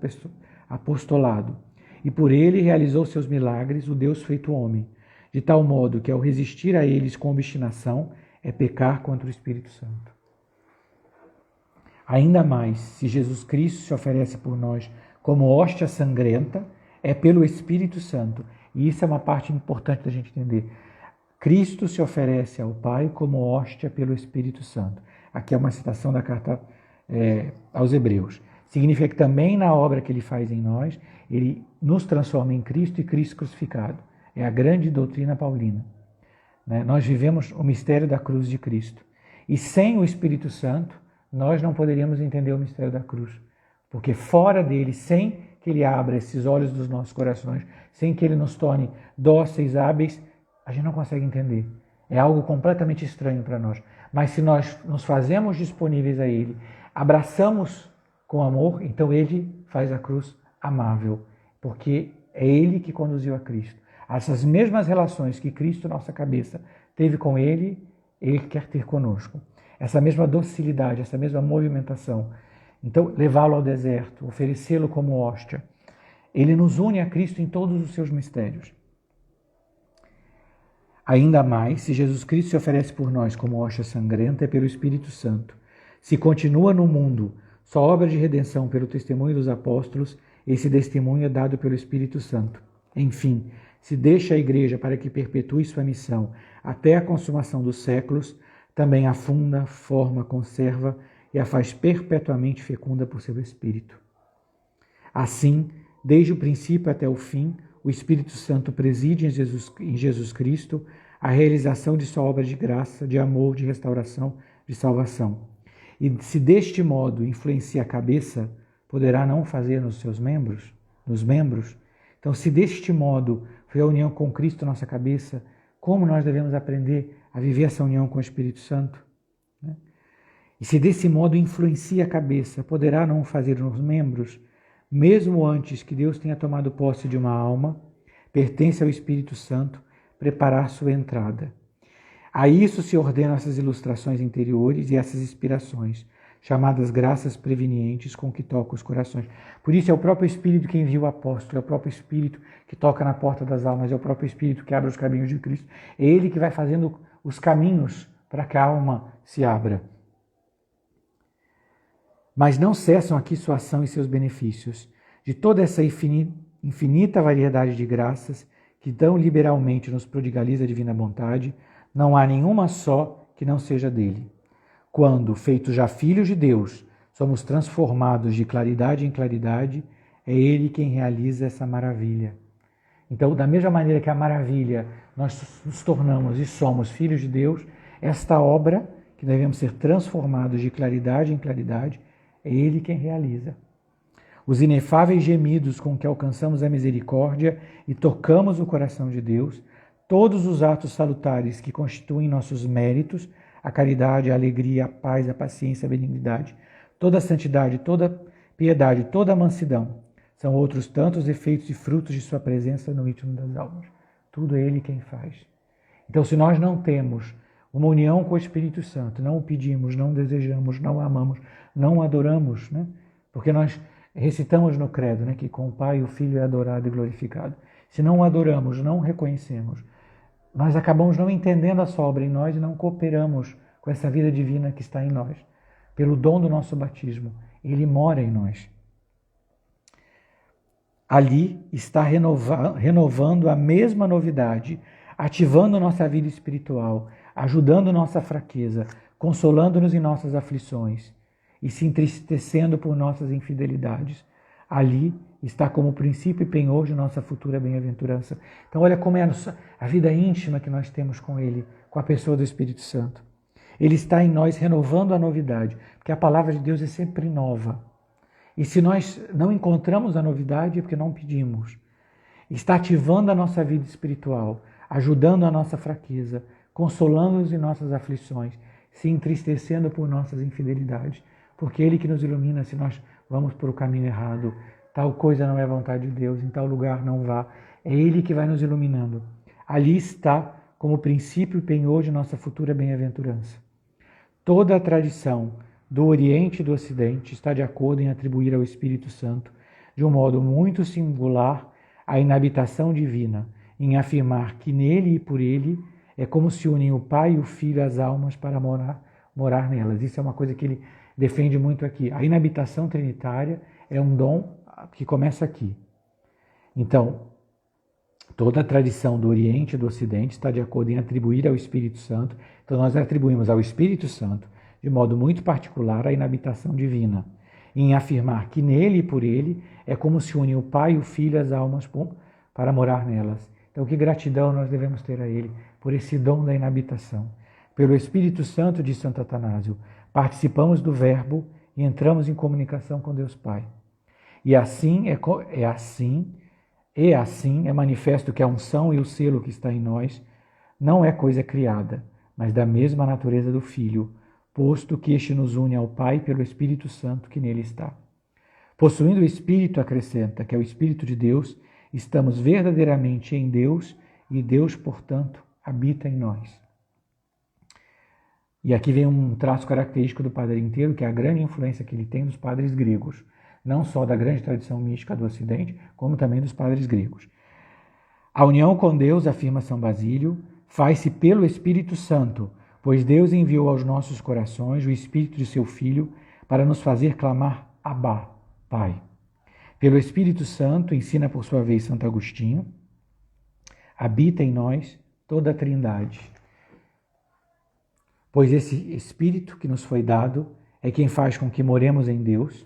apostolado. E por ele realizou seus milagres, o Deus feito homem, de tal modo que ao resistir a eles com obstinação é pecar contra o Espírito Santo. Ainda mais, se Jesus Cristo se oferece por nós como hóstia sangrenta, é pelo Espírito Santo. E isso é uma parte importante da gente entender. Cristo se oferece ao Pai como hóstia pelo Espírito Santo. Aqui é uma citação da carta aos Hebreus. Significa que também na obra que Ele faz em nós, Ele nos transforma em Cristo e Cristo crucificado. É a grande doutrina paulina. Nós vivemos o mistério da cruz de Cristo. E sem o Espírito Santo, nós não poderíamos entender o mistério da cruz. Porque fora dele, sem que Ele abra esses olhos dos nossos corações, sem que Ele nos torne dóceis, hábeis, a gente não consegue entender. É algo completamente estranho para nós. Mas se nós nos fazemos disponíveis a Ele, abraçamos com amor, então Ele faz a cruz amável. Porque é Ele que conduziu a Cristo. Essas mesmas relações que Cristo, nossa cabeça, teve com Ele, Ele quer ter conosco. Essa mesma docilidade, essa mesma movimentação. Então, levá-lo ao deserto, oferecê-lo como hóstia. Ele nos une a Cristo em todos os seus mistérios. Ainda mais, se Jesus Cristo se oferece por nós como hóstia sangrenta, é pelo Espírito Santo. Se continua no mundo só obra de redenção pelo testemunho dos apóstolos, esse testemunho é dado pelo Espírito Santo. Enfim, se deixa a Igreja para que perpetue sua missão até a consumação dos séculos, também a funda, forma, conserva e a faz perpetuamente fecunda por seu Espírito. Assim, desde o princípio até o fim, o Espírito Santo preside em Jesus Cristo a realização de sua obra de graça, de amor, de restauração, de salvação. E se deste modo influencia a cabeça, poderá não fazer nos membros? Então, se deste modo foi a união com Cristo nossa cabeça, como nós devemos aprender a viver essa união com o Espírito Santo? E se desse modo influencia a cabeça, poderá não fazer nos membros? Mesmo antes que Deus tenha tomado posse de uma alma, pertence ao Espírito Santo preparar sua entrada. A isso se ordenam essas ilustrações interiores e essas inspirações, chamadas graças prevenientes com que toca os corações. Por isso é o próprio Espírito que envia o apóstolo, é o próprio Espírito que toca na porta das almas, é o próprio Espírito que abre os caminhos de Cristo. É Ele que vai fazendo os caminhos para que a alma se abra. Mas não cessam aqui sua ação e seus benefícios. De toda essa infinita variedade de graças que tão liberalmente nos prodigaliza a divina vontade, não há nenhuma só que não seja dele. Quando, feitos já filhos de Deus, somos transformados de claridade em claridade, é Ele quem realiza essa maravilha. Então, da mesma maneira que a maravilha nós nos tornamos e somos filhos de Deus, esta obra, que devemos ser transformados de claridade em claridade, é Ele quem realiza. Os inefáveis gemidos com que alcançamos a misericórdia e tocamos o coração de Deus, todos os atos salutares que constituem nossos méritos, a caridade, a alegria, a paz, a paciência, a benignidade, toda a santidade, toda piedade, toda a mansidão, são outros tantos efeitos e frutos de sua presença no íntimo das almas. Tudo é Ele quem faz. Então, se nós não temos uma união com o Espírito Santo, não o pedimos, não desejamos, não amamos, não adoramos, né? Porque nós recitamos no credo, né, que com o Pai o Filho é adorado e glorificado. Se não o adoramos, não o reconhecemos, nós acabamos não entendendo a sua obra em nós e não cooperamos com essa vida divina que está em nós. Pelo dom do nosso batismo, Ele mora em nós. Ali está renovando a mesma novidade, ativando nossa vida espiritual, ajudando nossa fraqueza, consolando-nos em nossas aflições e se entristecendo por nossas infidelidades. Ali está como princípio e penhor de nossa futura bem-aventurança. Então olha como é a vida íntima que nós temos com Ele, com a pessoa do Espírito Santo. Ele está em nós renovando a novidade, porque a palavra de Deus é sempre nova. E se nós não encontramos a novidade é porque não pedimos. Está ativando a nossa vida espiritual, ajudando a nossa fraqueza, consolando-nos em nossas aflições, se entristecendo por nossas infidelidades, porque é Ele que nos ilumina se nós vamos por o caminho errado. Tal coisa não é vontade de Deus, em tal lugar não vá. É Ele que vai nos iluminando. Ali está como princípio e penhor de nossa futura bem-aventurança. Toda a tradição do Oriente e do Ocidente está de acordo em atribuir ao Espírito Santo, de um modo muito singular, a inabitação divina, em afirmar que nele e por ele é como se unem o Pai e o Filho às almas para morar nelas. Isso é uma coisa que ele defende muito aqui. A inabitação trinitária é um dom que começa aqui. Então, toda a tradição do Oriente e do Ocidente está de acordo em atribuir ao Espírito Santo. Então, nós atribuímos ao Espírito Santo, de modo muito particular, a inabitação divina, em afirmar que nele e por ele é como se unem o Pai e o Filho às almas para morar nelas. Então, que gratidão nós devemos ter a Ele por esse dom da inabitação. Pelo Espírito Santo, de Santo Atanásio, participamos do Verbo e entramos em comunicação com Deus Pai. E assim é manifesto que a unção e o selo que está em nós não é coisa criada, mas da mesma natureza do Filho, posto que este nos une ao Pai pelo Espírito Santo que nele está. Possuindo o Espírito, acrescenta, que é o Espírito de Deus, estamos verdadeiramente em Deus e Deus, portanto, habita em nós. E aqui vem um traço característico do Padre inteiro, que é a grande influência que ele tem dos padres gregos, não só da grande tradição mística do Ocidente, como também dos padres gregos. A união com Deus, afirma São Basílio, faz-se pelo Espírito Santo, pois Deus enviou aos nossos corações o Espírito de seu Filho para nos fazer clamar Abba, Pai. Pelo Espírito Santo, ensina por sua vez Santo Agostinho, habita em nós toda a Trindade. Pois esse Espírito que nos foi dado é quem faz com que moremos em Deus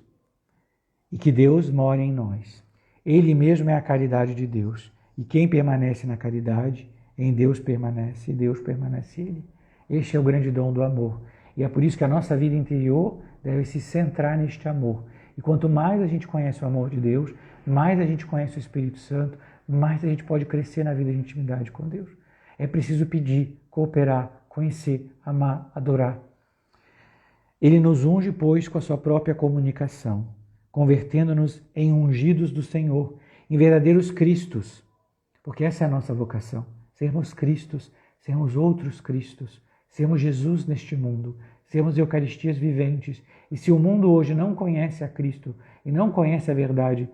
e que Deus more em nós. Ele mesmo é a caridade de Deus. E quem permanece na caridade, em Deus permanece e Deus permanece nele. Este é o grande dom do amor. E é por isso que a nossa vida interior deve se centrar neste amor. E quanto mais a gente conhece o amor de Deus, mais a gente conhece o Espírito Santo, mais a gente pode crescer na vida de intimidade com Deus. É preciso pedir, cooperar, conhecer, amar, adorar. Ele nos unge, pois, com a sua própria comunicação, convertendo-nos em ungidos do Senhor, em verdadeiros Cristos, porque essa é a nossa vocação, sermos Cristos, sermos outros Cristos, sermos Jesus neste mundo, sermos Eucaristias viventes. E se o mundo hoje não conhece a Cristo e não conhece a verdade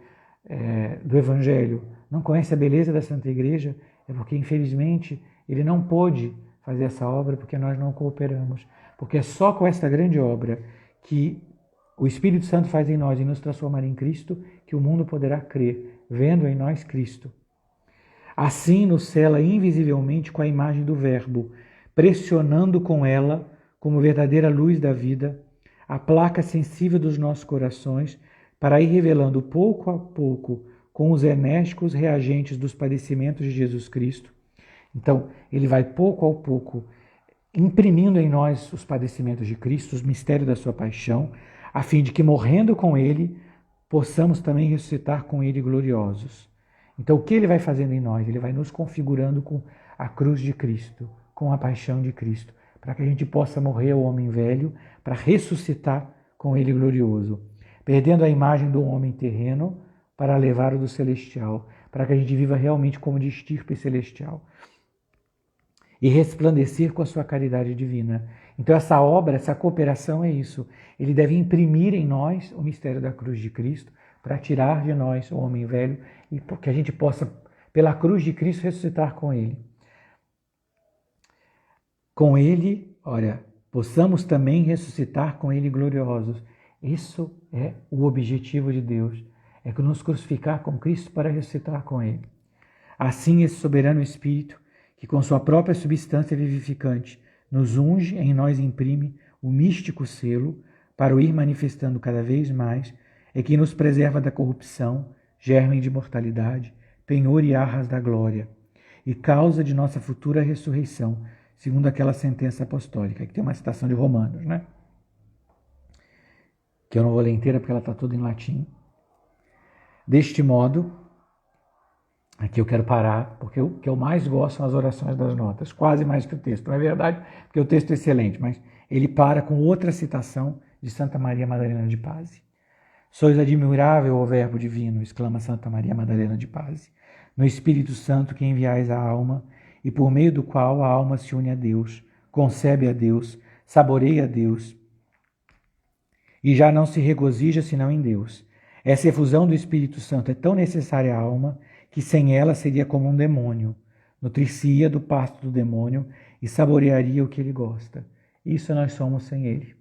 do Evangelho, não conhece a beleza da Santa Igreja, é porque, infelizmente, ele não pôde fazer essa obra porque nós não cooperamos. Porque é só com esta grande obra que o Espírito Santo faz em nós e nos transformar em Cristo que o mundo poderá crer, vendo em nós Cristo. Assim nos cela invisivelmente com a imagem do Verbo, pressionando com ela, como verdadeira luz da vida, a placa sensível dos nossos corações, para ir revelando pouco a pouco, com os enérgicos reagentes dos padecimentos de Jesus Cristo. Então, ele vai pouco a pouco imprimindo em nós os padecimentos de Cristo, os mistérios da sua paixão, a fim de que, morrendo com ele, possamos também ressuscitar com ele gloriosos. Então, o que ele vai fazendo em nós? Ele vai nos configurando com a cruz de Cristo, com a paixão de Cristo, para que a gente possa morrer ao homem velho, para ressuscitar com ele glorioso, perdendo a imagem do homem terreno para levar o do celestial, para que a gente viva realmente como de estirpe celestial e resplandecer com a sua caridade divina. Então essa obra, essa cooperação é isso. Ele deve imprimir em nós o mistério da cruz de Cristo para tirar de nós o homem velho e que a gente possa, pela cruz de Cristo, ressuscitar com ele. Com ele, olha, possamos também ressuscitar com ele gloriosos. Isso é o objetivo de Deus, é que nos crucificar com Cristo para ressuscitar com ele. Assim, esse soberano Espírito, que com sua própria substância vivificante nos unge, em nós imprime o místico selo para o ir manifestando cada vez mais, é que nos preserva da corrupção, germe de mortalidade, penhor e arras da glória, e causa de nossa futura ressurreição, segundo aquela sentença apostólica, que tem uma citação de Romanos, né? Que eu não vou ler inteira porque ela está toda em latim. Deste modo, aqui eu quero parar, porque o que eu mais gosto são as orações das notas, quase mais que o texto. Não é verdade, porque o texto é excelente, mas ele para com outra citação de Santa Maria Madalena de Paz. Sois admirável, ó Verbo divino, exclama Santa Maria Madalena de Paz, no Espírito Santo que enviais à alma, e por meio do qual a alma se une a Deus, concebe a Deus, saboreia a Deus, e já não se regozija senão em Deus. Essa efusão do Espírito Santo é tão necessária à alma que sem ela seria como um demônio, nutrir-se-ia do pasto do demônio e saborearia o que ele gosta. Isso nós somos sem ele.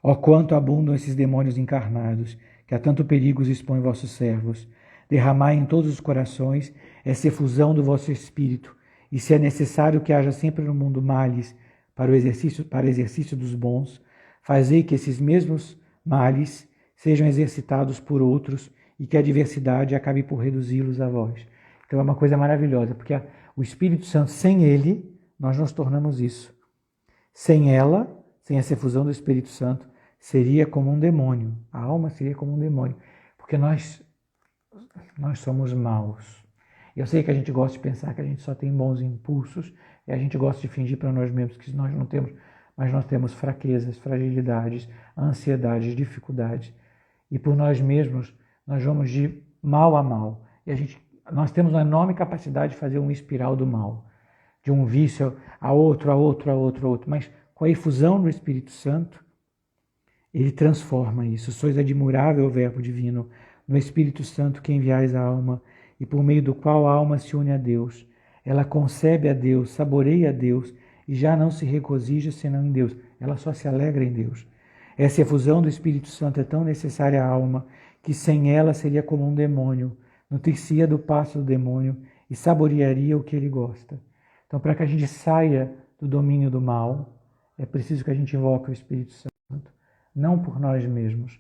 Ó quanto abundam esses demônios encarnados, que a tanto perigos expõem vossos servos. Derramai em todos os corações essa efusão do vosso Espírito, e se é necessário que haja sempre no mundo males para o exercício dos bons, fazei que esses mesmos males sejam exercitados por outros e que a diversidade acabe por reduzi-los a vós. Então é uma coisa maravilhosa, porque o Espírito Santo, sem ele, nós nos tornamos isso. Sem ela, sem essa efusão do Espírito Santo, seria como um demônio. A alma seria como um demônio, porque nós somos maus. Eu sei que a gente gosta de pensar que a gente só tem bons impulsos e a gente gosta de fingir para nós mesmos que nós não temos, mas nós temos fraquezas, fragilidades, ansiedades, dificuldades. E por nós mesmos, nós vamos de mal a mal. E nós temos uma enorme capacidade de fazer uma espiral do mal, de um vício a outro, a outro, a outro, a outro. Mas com a efusão do Espírito Santo, ele transforma isso. Sois admirável, Verbo divino, no Espírito Santo que enviais a alma, e por meio do qual a alma se une a Deus. Ela concebe a Deus, saboreia a Deus, e já não se regozija senão em Deus. Ela só se alegra em Deus. Essa efusão do Espírito Santo é tão necessária à alma, que sem ela seria como um demônio, nutrir-se-ia do pasto do demônio e saborearia o que ele gosta. Então, para que a gente saia do domínio do mal, é preciso que a gente invoque o Espírito Santo, não por nós mesmos.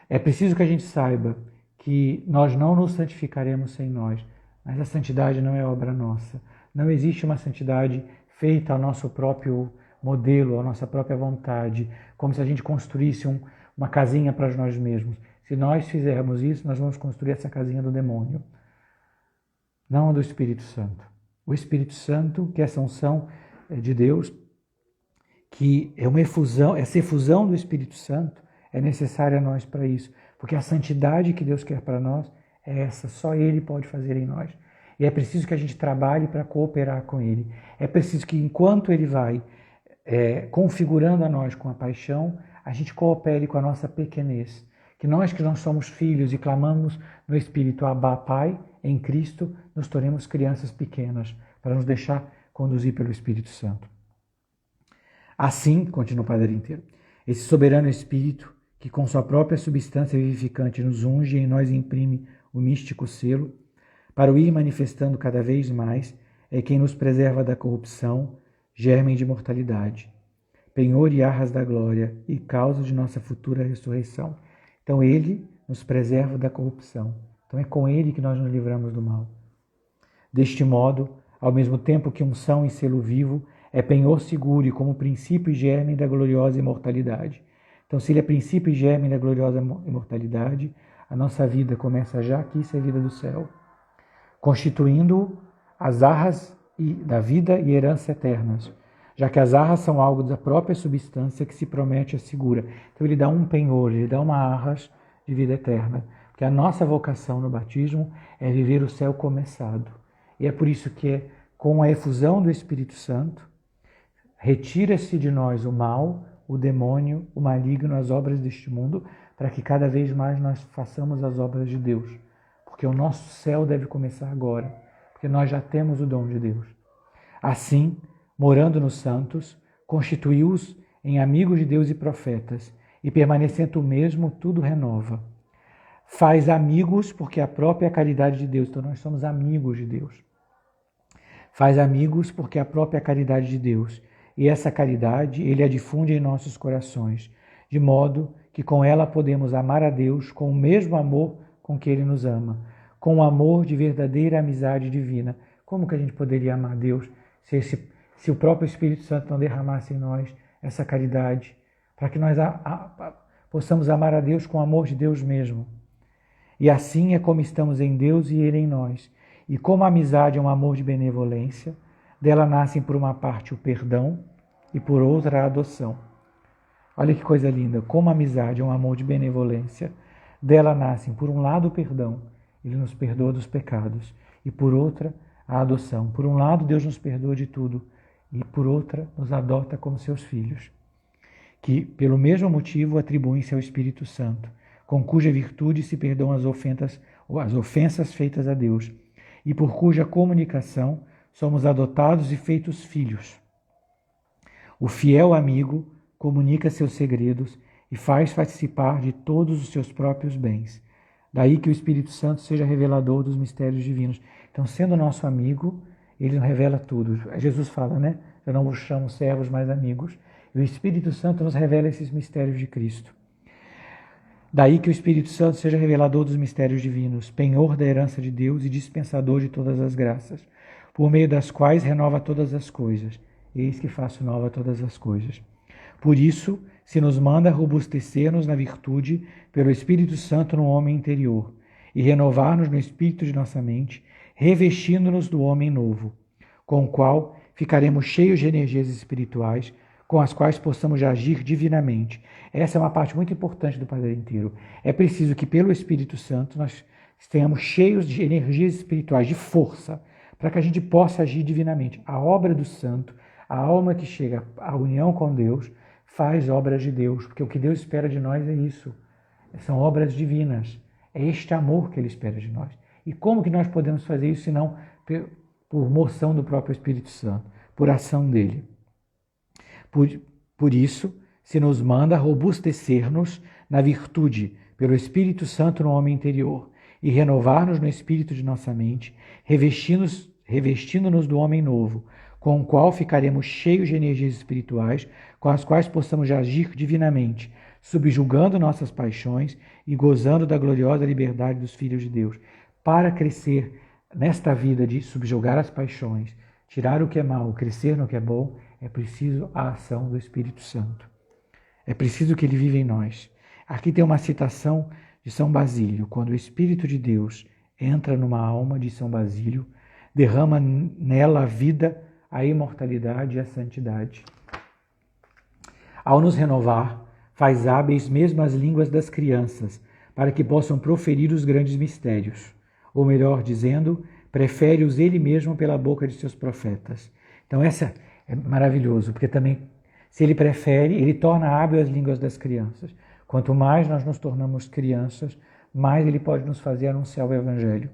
É preciso que a gente saiba que nós não nos santificaremos sem nós, mas a santidade não é obra nossa. Não existe uma santidade feita ao nosso próprio modelo, à nossa própria vontade, como se a gente construísse uma casinha para nós mesmos. Se nós fizermos isso, nós vamos construir essa casinha do demônio, não do Espírito Santo. O Espírito Santo, que é essa unção de Deus, que é uma efusão, essa efusão do Espírito Santo é necessária a nós para isso, porque a santidade que Deus quer para nós é essa, só Ele pode fazer em nós. E é preciso que a gente trabalhe para cooperar com Ele. É preciso que enquanto Ele vai configurando a nós com a paixão, a gente coopere com a nossa pequenez. Que nós que não somos filhos e clamamos no Espírito Abba, Pai, em Cristo, nos tornemos crianças pequenas, para nos deixar conduzir pelo Espírito Santo. Assim, continua o Padre inteiro, esse soberano Espírito, que com sua própria substância vivificante nos unge e em nós imprime o místico selo, para o ir manifestando cada vez mais, é quem nos preserva da corrupção, germe de mortalidade, penhor e arras da glória e causa de nossa futura ressurreição. Então ele nos preserva da corrupção. Então é com ele que nós nos livramos do mal. Deste modo, ao mesmo tempo que unção e selo vivo, é penhor seguro e como princípio e germe da gloriosa imortalidade. Então, se ele é princípio e germe da gloriosa imortalidade, a nossa vida começa já aqui, isso é a vida do céu, constituindo as arras da vida e herança eternas, já que as arras são algo da própria substância que se promete e assegura. Então ele dá um penhor, ele dá uma arras de vida eterna, porque a nossa vocação no batismo é viver o céu começado. E é por isso que com a efusão do Espírito Santo, retira-se de nós o mal, o demônio, o maligno, as obras deste mundo, para que cada vez mais nós façamos as obras de Deus. Porque o nosso céu deve começar agora, porque nós já temos o dom de Deus. Assim, morando nos santos, constituiu-os em amigos de Deus e profetas, e permanecendo o mesmo, tudo renova. Faz amigos, porque a própria caridade de Deus, então nós somos amigos de Deus. Faz amigos, porque a própria caridade de Deus, e essa caridade ele a difunde em nossos corações, de modo que com ela podemos amar a Deus com o mesmo amor com que Ele nos ama, com o amor de verdadeira amizade divina. Como que a gente poderia amar a Deus se o próprio Espírito Santo não derramasse em nós essa caridade, para que nós possamos amar a Deus com o amor de Deus mesmo? E assim é como estamos em Deus e Ele em nós. E como a amizade é um amor de benevolência, dela nascem por uma parte o perdão e por outra a adoção. Olha que coisa linda, como a amizade é um amor de benevolência, dela nascem por um lado o perdão, Ele nos perdoa dos pecados, e por outra a adoção. Por um lado Deus nos perdoa de tudo, e por outra nos adota como seus filhos, que pelo mesmo motivo atribuem-se ao Espírito Santo, com cuja virtude se perdoam as ofensas feitas a Deus, e por cuja comunicação somos adotados e feitos filhos. O fiel amigo comunica seus segredos e faz participar de todos os seus próprios bens. Daí que o Espírito Santo seja revelador dos mistérios divinos. Então, sendo nosso amigo, ele nos revela tudo. Jesus fala, né? Eu não vos chamo servos, mas amigos. E o Espírito Santo nos revela esses mistérios de Cristo. Daí que o Espírito Santo seja revelador dos mistérios divinos, penhor da herança de Deus e dispensador de todas as graças, por meio das quais renova todas as coisas. Eis que faço nova todas as coisas. Por isso, se nos manda robustecer-nos na virtude pelo Espírito Santo no homem interior e renovar-nos no espírito de nossa mente, revestindo-nos do homem novo, com o qual ficaremos cheios de energias espirituais, com as quais possamos agir divinamente. Essa é uma parte muito importante do Padre inteiro. É preciso que pelo Espírito Santo nós estejamos cheios de energias espirituais, de força, para que a gente possa agir divinamente. A obra do santo, a alma que chega à união com Deus, faz obras de Deus, porque o que Deus espera de nós é isso. São obras divinas. É este amor que Ele espera de nós. E como que nós podemos fazer isso, senão por moção do próprio Espírito Santo, por ação dele? Por isso, se nos manda robustecer-nos na virtude, pelo Espírito Santo no homem interior, e renovar-nos no espírito de nossa mente, revestindo-nos do homem novo, com o qual ficaremos cheios de energias espirituais, com as quais possamos agir divinamente, subjugando nossas paixões e gozando da gloriosa liberdade dos filhos de Deus. Para crescer nesta vida de subjugar as paixões, tirar o que é mal, crescer no que é bom, é preciso a ação do Espírito Santo. É preciso que Ele viva em nós. Aqui tem uma citação de São Basílio. Quando o Espírito de Deus entra numa alma de São Basílio, derrama nela a vida, a imortalidade e a santidade. Ao nos renovar, faz hábeis mesmo as línguas das crianças, para que possam proferir os grandes mistérios. Ou melhor dizendo, prefere-os Ele mesmo pela boca de seus profetas. Então essa é maravilhoso, porque também, se Ele prefere, Ele torna hábil as línguas das crianças. Quanto mais nós nos tornamos crianças, mais Ele pode nos fazer anunciar o Evangelho,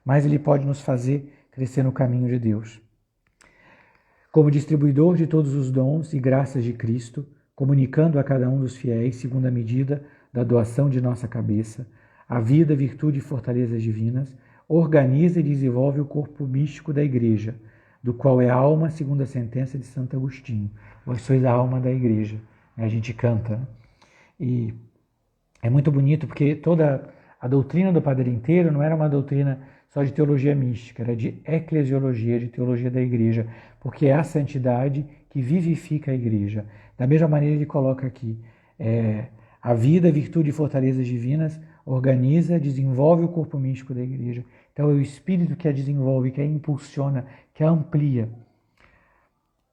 mais Ele pode nos fazer crescer no caminho de Deus. Como distribuidor de todos os dons e graças de Cristo, comunicando a cada um dos fiéis, segundo a medida da doação de nossa cabeça, a vida, virtude e fortalezas divinas, organiza e desenvolve o corpo místico da Igreja, do qual é a alma, segundo a sentença de Santo Agostinho. vós sois a alma da igreja. A gente canta, né? E é muito bonito porque toda a doutrina do Padre Inteiro não era uma doutrina só de teologia mística, era de eclesiologia, de teologia da igreja, porque é a santidade que vivifica a igreja. Da mesma maneira ele coloca aqui, a vida, virtude e fortalezas divinas organiza, desenvolve o corpo místico da igreja. Então é o Espírito que a desenvolve, que a impulsiona, que a amplia.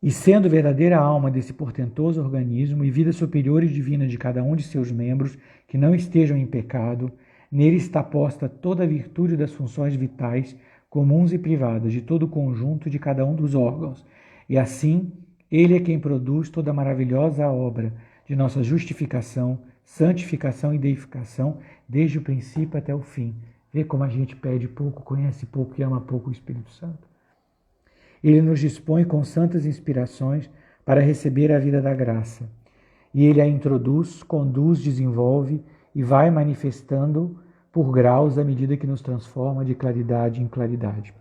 E sendo verdadeira alma desse portentoso organismo e vida superior e divina de cada um de seus membros, que não estejam em pecado, nele está posta toda a virtude das funções vitais, comuns e privadas, de todo o conjunto de cada um dos órgãos. E assim, ele é quem produz toda a maravilhosa obra de nossa justificação, santificação e deificação, desde o princípio até o fim. Vê como a gente pede pouco, conhece pouco e ama pouco o Espírito Santo. Ele nos dispõe com santas inspirações para receber a vida da graça. E ele a introduz, conduz, desenvolve e vai manifestando por graus à medida que nos transforma de claridade em claridade.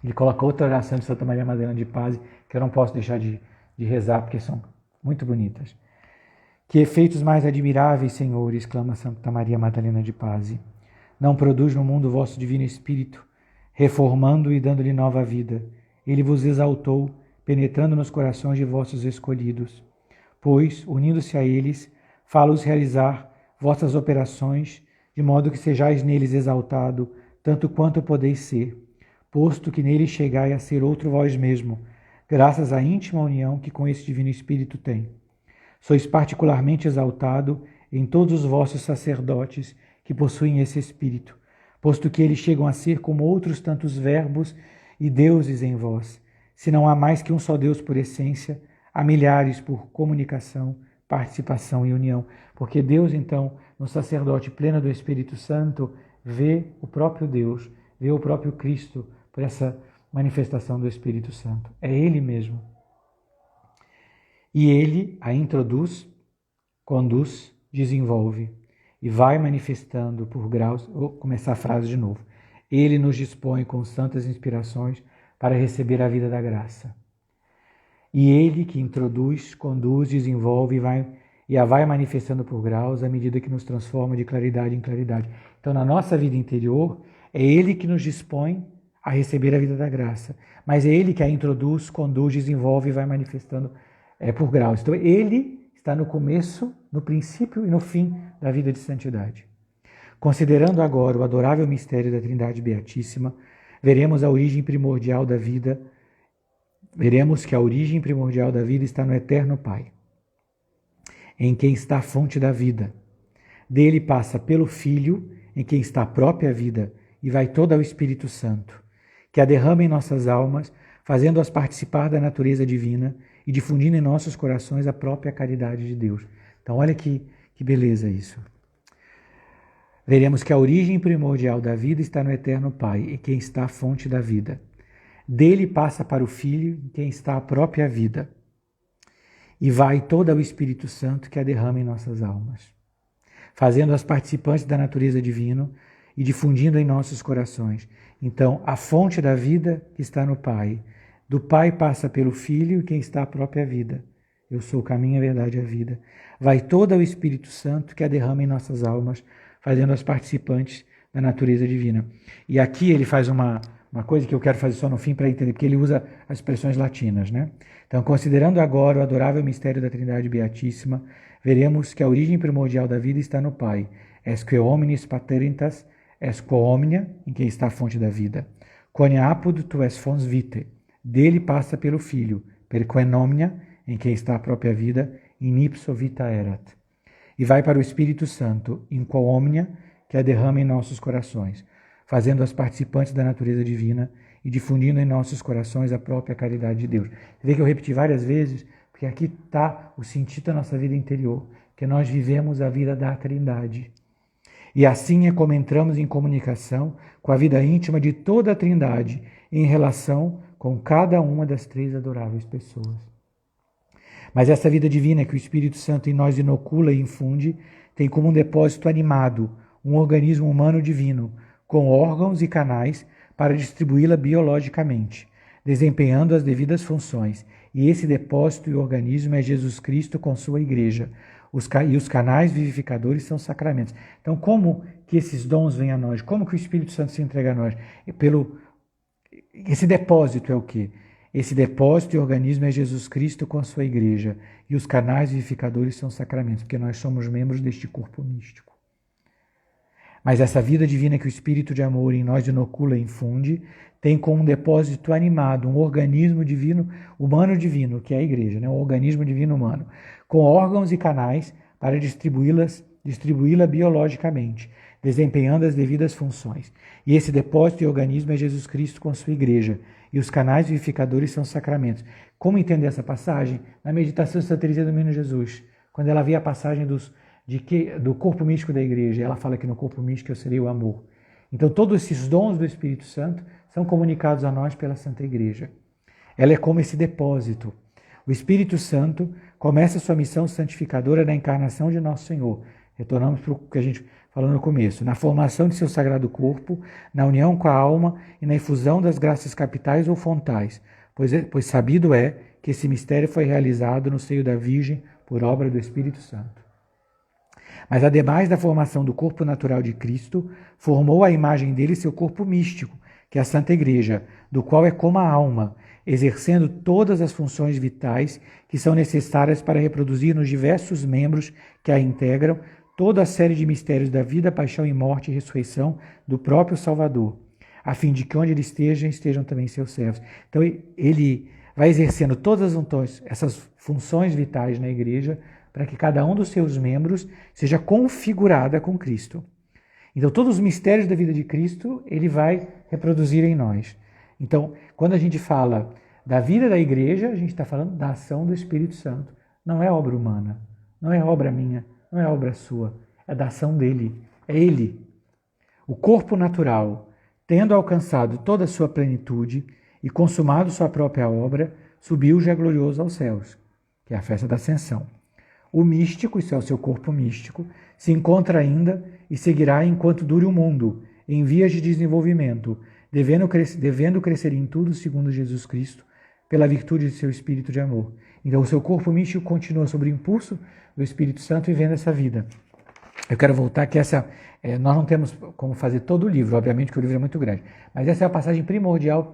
Ele coloca outra oração de Santa Maria Madalena de Paz, que eu não posso deixar de rezar, porque são muito bonitas. Que efeitos mais admiráveis, Senhor, exclama Santa Maria Madalena de Paz, não produz no mundo o vosso divino Espírito, reformando e dando-lhe nova vida. Ele vos exaltou, penetrando nos corações de vossos escolhidos, pois, unindo-se a eles, fá-los realizar vossas operações, de modo que sejais neles exaltado, tanto quanto podeis ser, posto que neles chegai a ser outro vós mesmo, graças à íntima união que com esse divino Espírito tem. Sois particularmente exaltado em todos os vossos sacerdotes que possuem esse Espírito, posto que eles chegam a ser como outros tantos verbos e deuses em vós. Se não há mais que um só Deus por essência, há milhares por comunicação, participação e união. Porque Deus, então, no sacerdote pleno do Espírito Santo, vê o próprio Deus, vê o próprio Cristo por essa manifestação do Espírito Santo. É Ele mesmo. E Ele a introduz, conduz, desenvolve e vai manifestando por graus. Vou começar a frase de novo. Ele nos dispõe com santas inspirações para receber a vida da graça. E Ele que introduz, conduz, desenvolve e a vai manifestando por graus à medida que nos transforma de claridade em claridade. Então, na nossa vida interior, é Ele que nos dispõe a receber a vida da graça. Mas é Ele que a introduz, conduz, desenvolve e vai manifestando por graus. Então, Ele está no começo, no princípio e no fim da vida de santidade. Considerando agora o adorável mistério da Trindade Beatíssima, veremos que a origem primordial da vida está no Eterno Pai, em quem está a fonte da vida. Dele passa pelo Filho, em quem está a própria vida, e vai toda ao Espírito Santo, que a derrama em nossas almas, fazendo-as participar da natureza divina e difundindo em nossos corações a própria caridade de Deus. Então olha que beleza isso. Veremos que a origem primordial da vida está no Eterno Pai, em quem está a fonte da vida. Dele passa para o Filho, em quem está a própria vida. E vai toda ao Espírito Santo, que a derrama em nossas almas, fazendo-as participantes da natureza divina e difundindo em nossos corações. Então, a fonte da vida que está no Pai. Do Pai passa pelo Filho, quem está a própria vida. Eu sou o caminho, a verdade e a vida. Vai toda ao Espírito Santo, que a derrama em nossas almas, fazendo-as participantes da natureza divina. E aqui ele faz uma coisa que eu quero fazer só no fim para entender, porque ele usa as expressões latinas, né? Então, considerando agora o adorável mistério da Trindade Beatíssima, veremos que a origem primordial da vida está no Pai. Esque hominis pateritas, esque omnia, em quem está a fonte da vida. Quone apud tu es fons vitae. Dele passa pelo Filho, per quem omnia, em quem está a própria vida, in ipso vita erat. E vai para o Espírito Santo, in quo omnia, que a derrama em nossos corações, fazendo-as participantes da natureza divina e difundindo em nossos corações a própria caridade de Deus. Você vê que eu repeti várias vezes, porque aqui está o sentido da nossa vida interior, que nós vivemos a vida da Trindade. E assim é como entramos em comunicação com a vida íntima de toda a Trindade, em relação com cada uma das três adoráveis pessoas. Mas essa vida divina que o Espírito Santo em nós inocula e infunde, tem como um depósito animado, um organismo humano divino, com órgãos e canais para distribuí-la biologicamente, desempenhando as devidas funções, E esse depósito e organismo é Jesus Cristo com sua igreja. E os canais vivificadores são sacramentos. Então, como que esses dons vêm a nós? Como que o Espírito Santo se entrega a nós? Esse depósito é o quê? Esse depósito e organismo é Jesus Cristo com a sua igreja. E os canais vivificadores são sacramentos, porque nós somos membros deste corpo místico. Mas essa vida divina que o Espírito de amor em nós inocula e infunde, tem como um depósito animado, um organismo divino, humano divino, que é a igreja, um organismo divino humano, com órgãos e canais para distribuí-la biologicamente, desempenhando as devidas funções. E esse depósito e organismo é Jesus Cristo com sua igreja, e os canais vivificadores são sacramentos. Como entender essa passagem? Na meditação de Santa Teresinha do Menino Jesus, quando ela vê a passagem do corpo místico da igreja, ela fala que no corpo místico eu serei o amor. Então todos esses dons do Espírito Santo são comunicados a nós pela Santa Igreja. Ela é como esse depósito. O Espírito Santo começa sua missão santificadora na encarnação de Nosso Senhor. Retornamos para o que a gente falou no começo. Na formação de seu sagrado corpo, na união com a alma e na infusão das graças capitais ou fontais, pois sabido é que esse mistério foi realizado no seio da Virgem por obra do Espírito Santo. Mas, ademais da formação do corpo natural de Cristo, formou à imagem dele seu corpo místico, que é a Santa Igreja, do qual é como a alma, exercendo todas as funções vitais que são necessárias para reproduzir nos diversos membros que a integram toda a série de mistérios da vida, paixão e morte e ressurreição do próprio Salvador, a fim de que onde ele esteja, estejam também seus servos. Então, ele vai exercendo todas essas funções vitais na Igreja, para que cada um dos seus membros seja configurada com Cristo. Então, todos os mistérios da vida de Cristo, ele vai reproduzir em nós. Então, quando a gente fala da vida da igreja, a gente está falando da ação do Espírito Santo. Não é obra humana, não é obra minha, não é obra sua, é da ação dele, é ele. O corpo natural, tendo alcançado toda a sua plenitude e consumado sua própria obra, subiu já glorioso aos céus, que é a festa da Ascensão. O místico, isso é o seu corpo místico, se encontra ainda e seguirá enquanto dure o mundo, em vias de desenvolvimento, devendo crescer em tudo segundo Jesus Cristo, pela virtude de seu Espírito de amor. Então o seu corpo místico continua sob o impulso do Espírito Santo vivendo essa vida. Eu quero voltar que nós não temos como fazer todo o livro, obviamente que o livro é muito grande, mas essa é a passagem primordial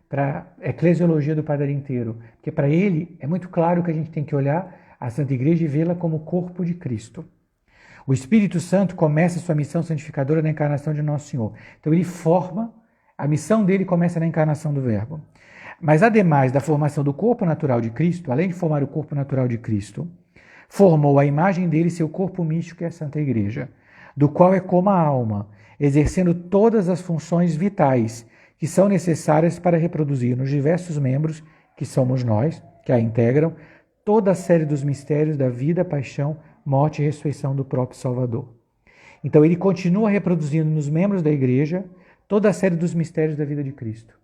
para a eclesiologia do Padre inteiro, porque para ele é muito claro que a gente tem que olhar a Santa Igreja e vê-la como o corpo de Cristo. O Espírito Santo começa sua missão santificadora na encarnação de Nosso Senhor. Então ele forma, a missão dele começa na encarnação do Verbo. Mas ademais da formação do corpo natural de Cristo, além de formar o corpo natural de Cristo, formou a imagem dele seu corpo místico, que é a Santa Igreja, do qual é como a alma, exercendo todas as funções vitais que são necessárias para reproduzir nos diversos membros, que somos nós, que a integram, toda a série dos mistérios da vida, paixão, morte e ressurreição do próprio Salvador. Então ele continua reproduzindo nos membros da igreja toda a série dos mistérios da vida de Cristo.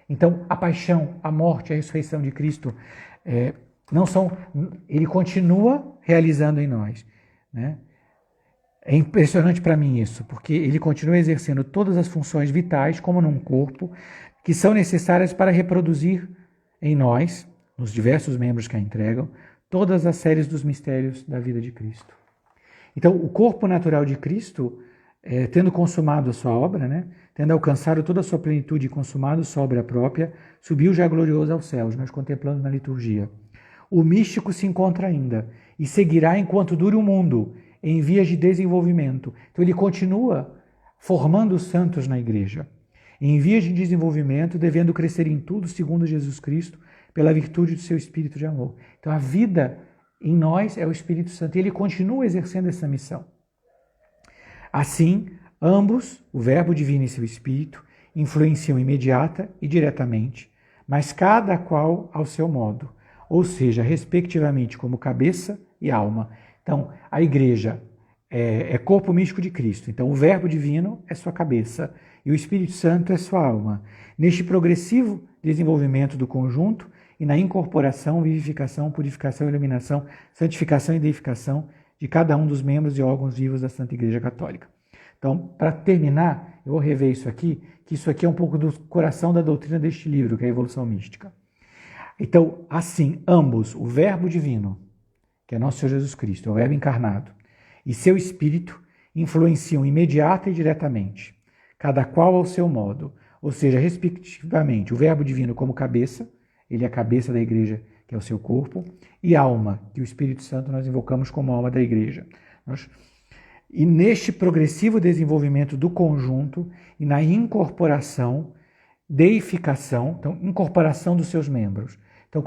Então a paixão, a morte, a ressurreição de Cristo ele continua realizando em nós, né? É impressionante para mim isso, porque ele continua exercendo todas as funções vitais, como num corpo, que são necessárias para reproduzir em nós, nos diversos membros que a entregam, todas as séries dos mistérios da vida de Cristo. Então, o corpo natural de Cristo, tendo consumado a sua obra, né, tendo alcançado toda a sua plenitude e consumado sua obra própria, subiu já glorioso aos céus, nós contemplamos na liturgia. O místico se encontra ainda e seguirá enquanto dure o mundo, em vias de desenvolvimento. Então, ele continua formando os santos na igreja, em vias de desenvolvimento, devendo crescer em tudo segundo Jesus Cristo, pela virtude do seu Espírito de amor. Então a vida em nós é o Espírito Santo e ele continua exercendo essa missão. Assim, ambos, o Verbo divino e seu Espírito, influenciam imediata e diretamente, mas cada qual ao seu modo, ou seja, respectivamente como cabeça e alma. Então, a igreja é corpo místico de Cristo. Então, o Verbo divino é sua cabeça e o Espírito Santo é sua alma. Neste progressivo desenvolvimento do conjunto e na incorporação, vivificação, purificação, iluminação, santificação e deificação de cada um dos membros e órgãos vivos da Santa Igreja Católica. Então, para terminar, eu vou rever isso aqui, que isso aqui é um pouco do coração da doutrina deste livro, que é a Evolução Mística. Então, assim, ambos, o Verbo divino, que é nosso Senhor Jesus Cristo, é o Verbo encarnado, e seu Espírito influenciam imediata e diretamente, cada qual ao seu modo, ou seja, respectivamente, o Verbo divino como cabeça, ele é a cabeça da igreja, que é o seu corpo, e alma, que o Espírito Santo nós invocamos como alma da igreja. E neste progressivo desenvolvimento do conjunto e na incorporação, deificação, então incorporação dos seus membros. Então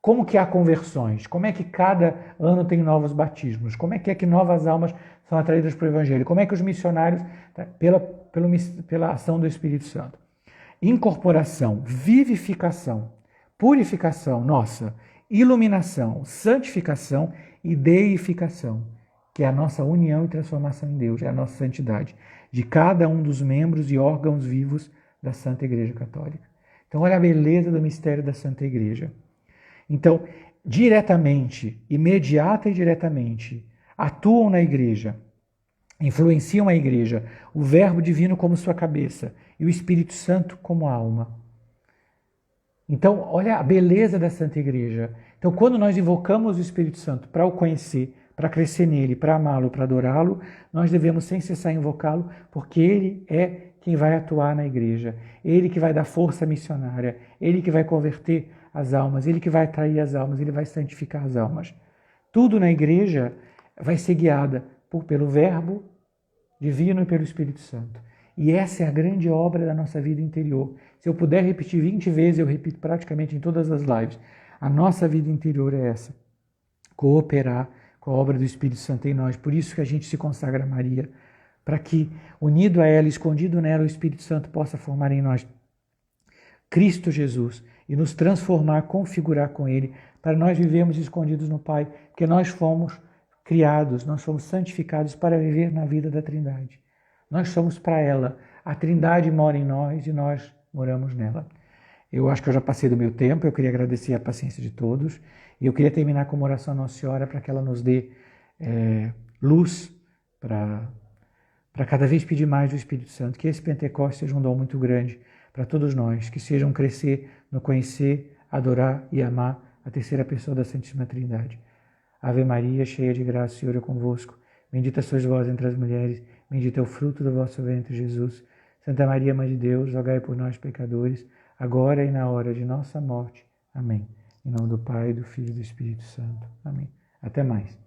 como que há conversões? Como é que cada ano tem novos batismos? Como é que novas almas são atraídas para o Evangelho? Como é que os missionários, pela ação do Espírito Santo? Incorporação, vivificação, purificação, nossa, iluminação, santificação e deificação, que é a nossa união e transformação em Deus, é a nossa santidade, de cada um dos membros e órgãos vivos da Santa Igreja Católica. Então, olha a beleza do mistério da Santa Igreja. Então, diretamente, imediata e diretamente, atuam na igreja, influenciam a igreja, o Verbo divino como sua cabeça e o Espírito Santo como alma. Então, olha a beleza da Santa Igreja. Então, quando nós invocamos o Espírito Santo para o conhecer, para crescer nele, para amá-lo, para adorá-lo, nós devemos sem cessar invocá-lo, porque ele é quem vai atuar na igreja, ele que vai dar força missionária, ele que vai converter as almas, ele que vai atrair as almas, ele vai santificar as almas. Tudo na igreja vai ser guiada pelo Verbo divino e pelo Espírito Santo. E essa é a grande obra da nossa vida interior. Se eu puder repetir 20 vezes, eu repito praticamente em todas as lives. A nossa vida interior é essa. Cooperar com a obra do Espírito Santo em nós. Por isso que a gente se consagra a Maria, para que, unido a ela, escondido nela, o Espírito Santo possa formar em nós Cristo Jesus e nos transformar, configurar com Ele, para nós vivermos escondidos no Pai, porque nós fomos criados, nós fomos santificados para viver na vida da Trindade. Nós somos para ela. A Trindade mora em nós e nós moramos nela. Eu acho que eu já passei do meu tempo, eu queria agradecer a paciência de todos e eu queria terminar com uma oração à Nossa Senhora para que ela nos dê luz para cada vez pedir mais do Espírito Santo, que esse Pentecostes seja um dom muito grande para todos nós, que seja um crescer no conhecer, adorar e amar a terceira pessoa da Santíssima Trindade. Ave Maria, cheia de graça, o Senhor é convosco. Bendita sois vós entre as mulheres, bendito é o fruto do vosso ventre, Jesus. Santa Maria, Mãe de Deus, rogai por nós, pecadores, agora e na hora de nossa morte. Amém. Em nome do Pai, do Filho e do Espírito Santo. Amém. Até mais.